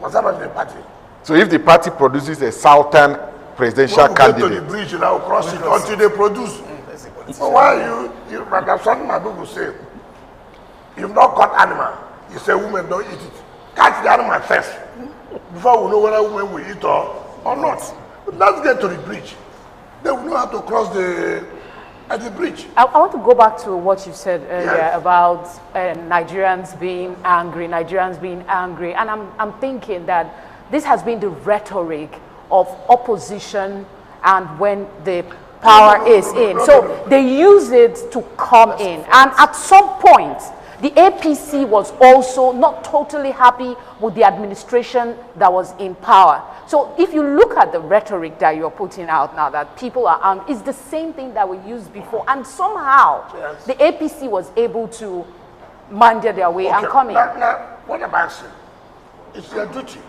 Was that the party? So if the party produces a southern presidential candidate, to the bridge and I will cross it until they produce. So why are you that's what my book will say. You've not caught animal. You say women don't eat it. Catch the animal first before we know whether women will eat or not. But let's get to the bridge. They will know how to cross at the bridge. I want to go back to what you said earlier about Nigerians being angry, and I'm thinking that this has been the rhetoric of opposition and when the power is in. So they use it to come in. And at some point, the APC was also not totally happy with the administration that was in power. So if you look at the rhetoric that you're putting out now, that people are angry, it's the same thing that we used before. And somehow, the APC was able to meander their way and come in. Now, what am I saying? It's their duty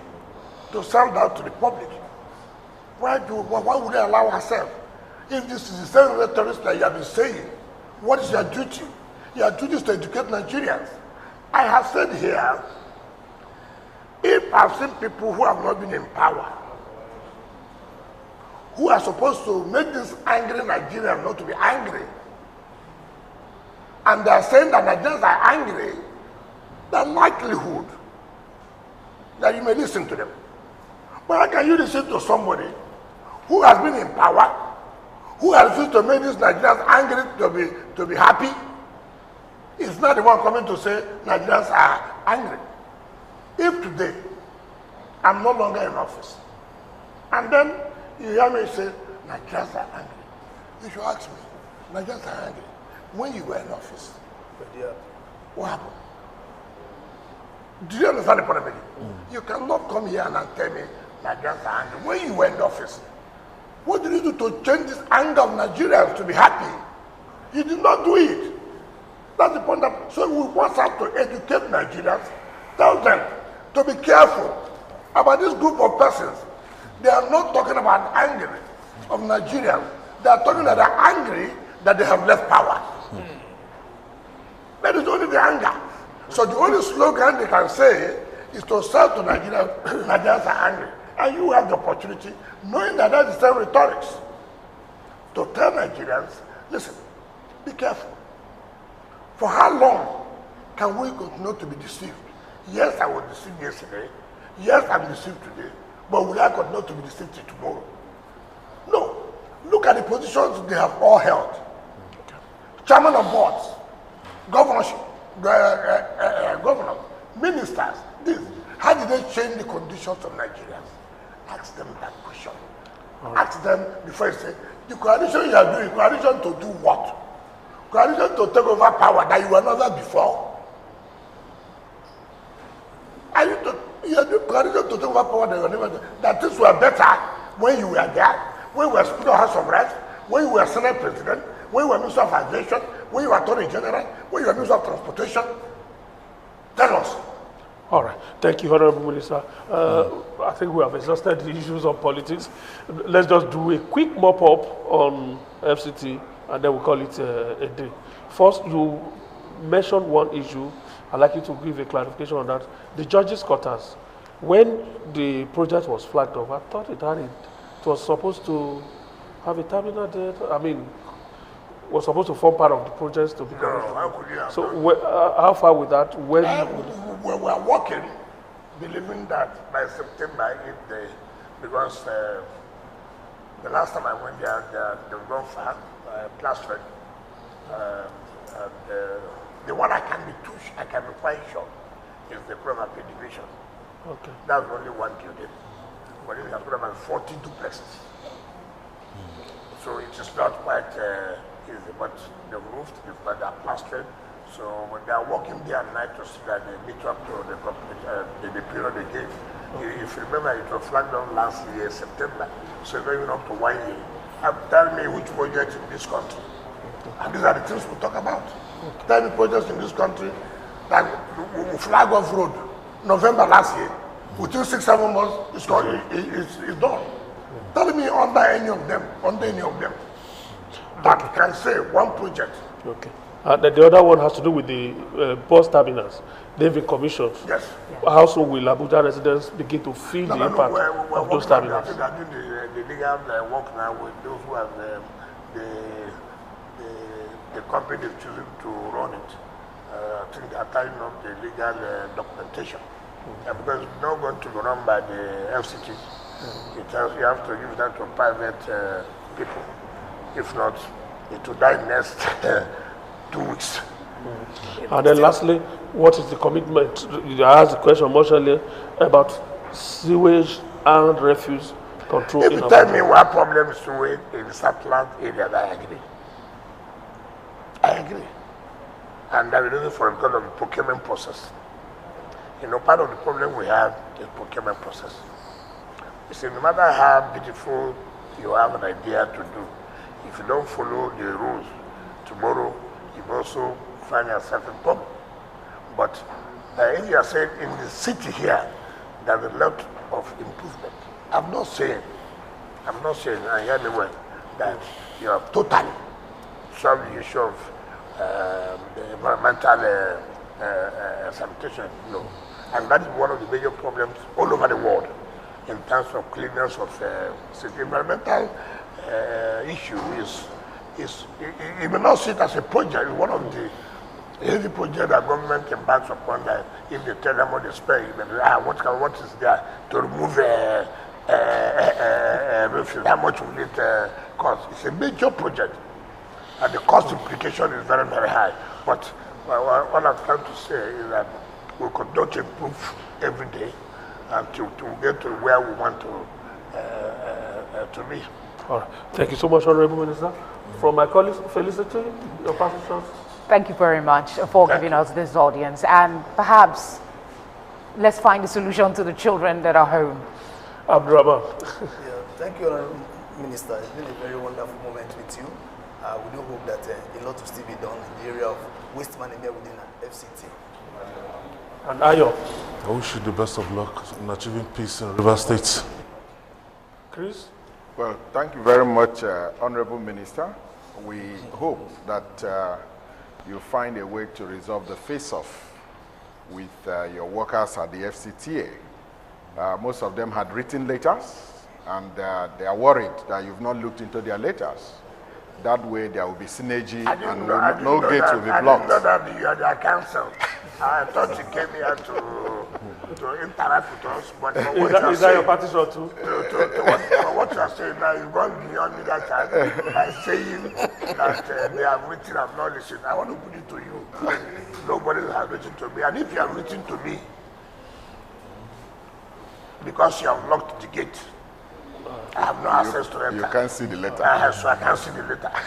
to sound out to the public. Why would they allow ourselves? If this is the same rhetoric that you have been saying, what is your duty? Your duty is to educate Nigerians. I have said here, if I've seen people who have not been in power, who are supposed to make this angry Nigerians not to be angry, and they are saying that Nigerians are angry, the likelihood that you may listen to them. But how can you listen to somebody who has been in power, who has refused to make these Nigerians angry to be happy? It's not the one coming to say Nigerians are angry. If today I'm no longer in office, and then you hear me say Nigerians are angry, you should ask me, Nigerians are angry. When you were in office, what happened? Do you understand the point? You cannot come here and tell me Nigerians are angry. When you were in office, what did you do to change this anger of Nigerians to be happy? You did not do it. That's the point. So we want to educate Nigerians, tell them to be careful about this group of persons They are not talking about anger of Nigerians. They are talking that they are angry that they have left power. That is only the anger. So the only slogan they can say is to sell to Nigerians, Nigerians are angry. And you have the opportunity, knowing that that's the same rhetorics, to tell Nigerians, listen, be careful. For how long can we continue to be deceived? Yes, I was deceived yesterday. Yes, I'm deceived today. But will I continue to be deceived till tomorrow? No. Look at the positions they have all held. Chairman of boards, governorship, governors, ministers, this. How did they change the conditions of Nigerians? Ask them that question. Ask them before you say, the coalition you are doing, coalition to do what? Coalition to take over power that you were never before? You are doing coalition to take over power that you were never before? That things were better when you were there, when you were Speaker of House of Reps, when you were Senate President, when you were Minister of Aviation, when you were Attorney General, when you were Minister of Transportation. Tell us. All right. Thank you, Honorable Minister. I think we have exhausted the issues of politics. Let's just do a quick mop-up on FCT, and then we'll call it a day. First, you mentioned one issue. I'd like you to give a clarification on that. The judges' quarters. When the project was flagged off, I thought it was supposed to have a terminal date. I mean, was supposed to form part of the project to be No, how could you have so done? how far with that? When We are working, believing that by September, because the last time I went there, they've gone far, plastered. The one I can be quite sure, is the Chroma Pay division. Okay. That's only one building. But it has got about 40 duplexes. So it is not quite easy, but the roof, they're plastered. So when they are working day and night to see that they meet up to the period they gave. If you remember, it was flagged down last year, September. So it's going up to 1 year. Tell me which project in this country. And these are the things we talk about. Tell me projects in this country that we flag off road November last year. Within 6-7 months, it's done. Tell me under any of them, that can say one project. Okay. The other one has to do with the bus terminals. They've been commissioned. Yes. How soon will Abuja residents begin to feel the impact of those terminals? I think the legal work now with those who have the company choosing to run it. I think they are tying up the legal documentation. Because it's not going to be run by the FCT. You have to give that to private people. If not, it will die next 2 weeks. And then lastly, what is the commitment? I asked the question much earlier about sewage and refuse control. If you tell me what problem is sewage in Southland area, I agree. I agree. And I will do it for because of the procurement process. You know, part of the problem we have is procurement process. You see, no matter how beautiful you have an idea to do, if you don't follow the rules, tomorrow you also find yourself in problem. But if you are saying in the city here, there's a lot of improvement. I'm not saying, and hear me well, that you have totally solved the issue of the environmental sanitation. No. And that is one of the major problems all over the world in terms of cleanness of city. Environmental issue you may not see it as a project. One of the heavy projects that government embarks upon, that if they tell them what they spend, what is there to remove refuse, how much will it cost? It's a major project, and the cost implication is very, very high. But what I'm trying to say is that we could not improve every day until to get to where we want to be. All right. Thank you so much, Honorable Minister. From my colleagues, Felicity, your passage. Thank you very much for giving us this audience. And perhaps let's find a solution to the children that are home. Abdurrahman. Thank you, Honorable Minister. It's been a very wonderful moment with you. We do hope that a lot will still be done in the area of waste management within an FCT. And Ayo. I wish you the best of luck in achieving peace in River State. Chris? Well, thank you very much, Honorable Minister. We hope that you find a way to resolve the face-off with your workers at the FCTA. Most of them had written letters, and they are worried that you've not looked into their letters. That way there will be synergy and no gate will be blocked. I didn't know that you are their counsel. I thought you came here to interact with us. But Is that your partition too? What you are saying now, you've gone beyond me that time by saying that they have written and not listened. I want to put it to you. Nobody has written to me. And if you have written to me, because you have locked the gate, I have no access to enter. You can't see the letter. So I can't see the letter.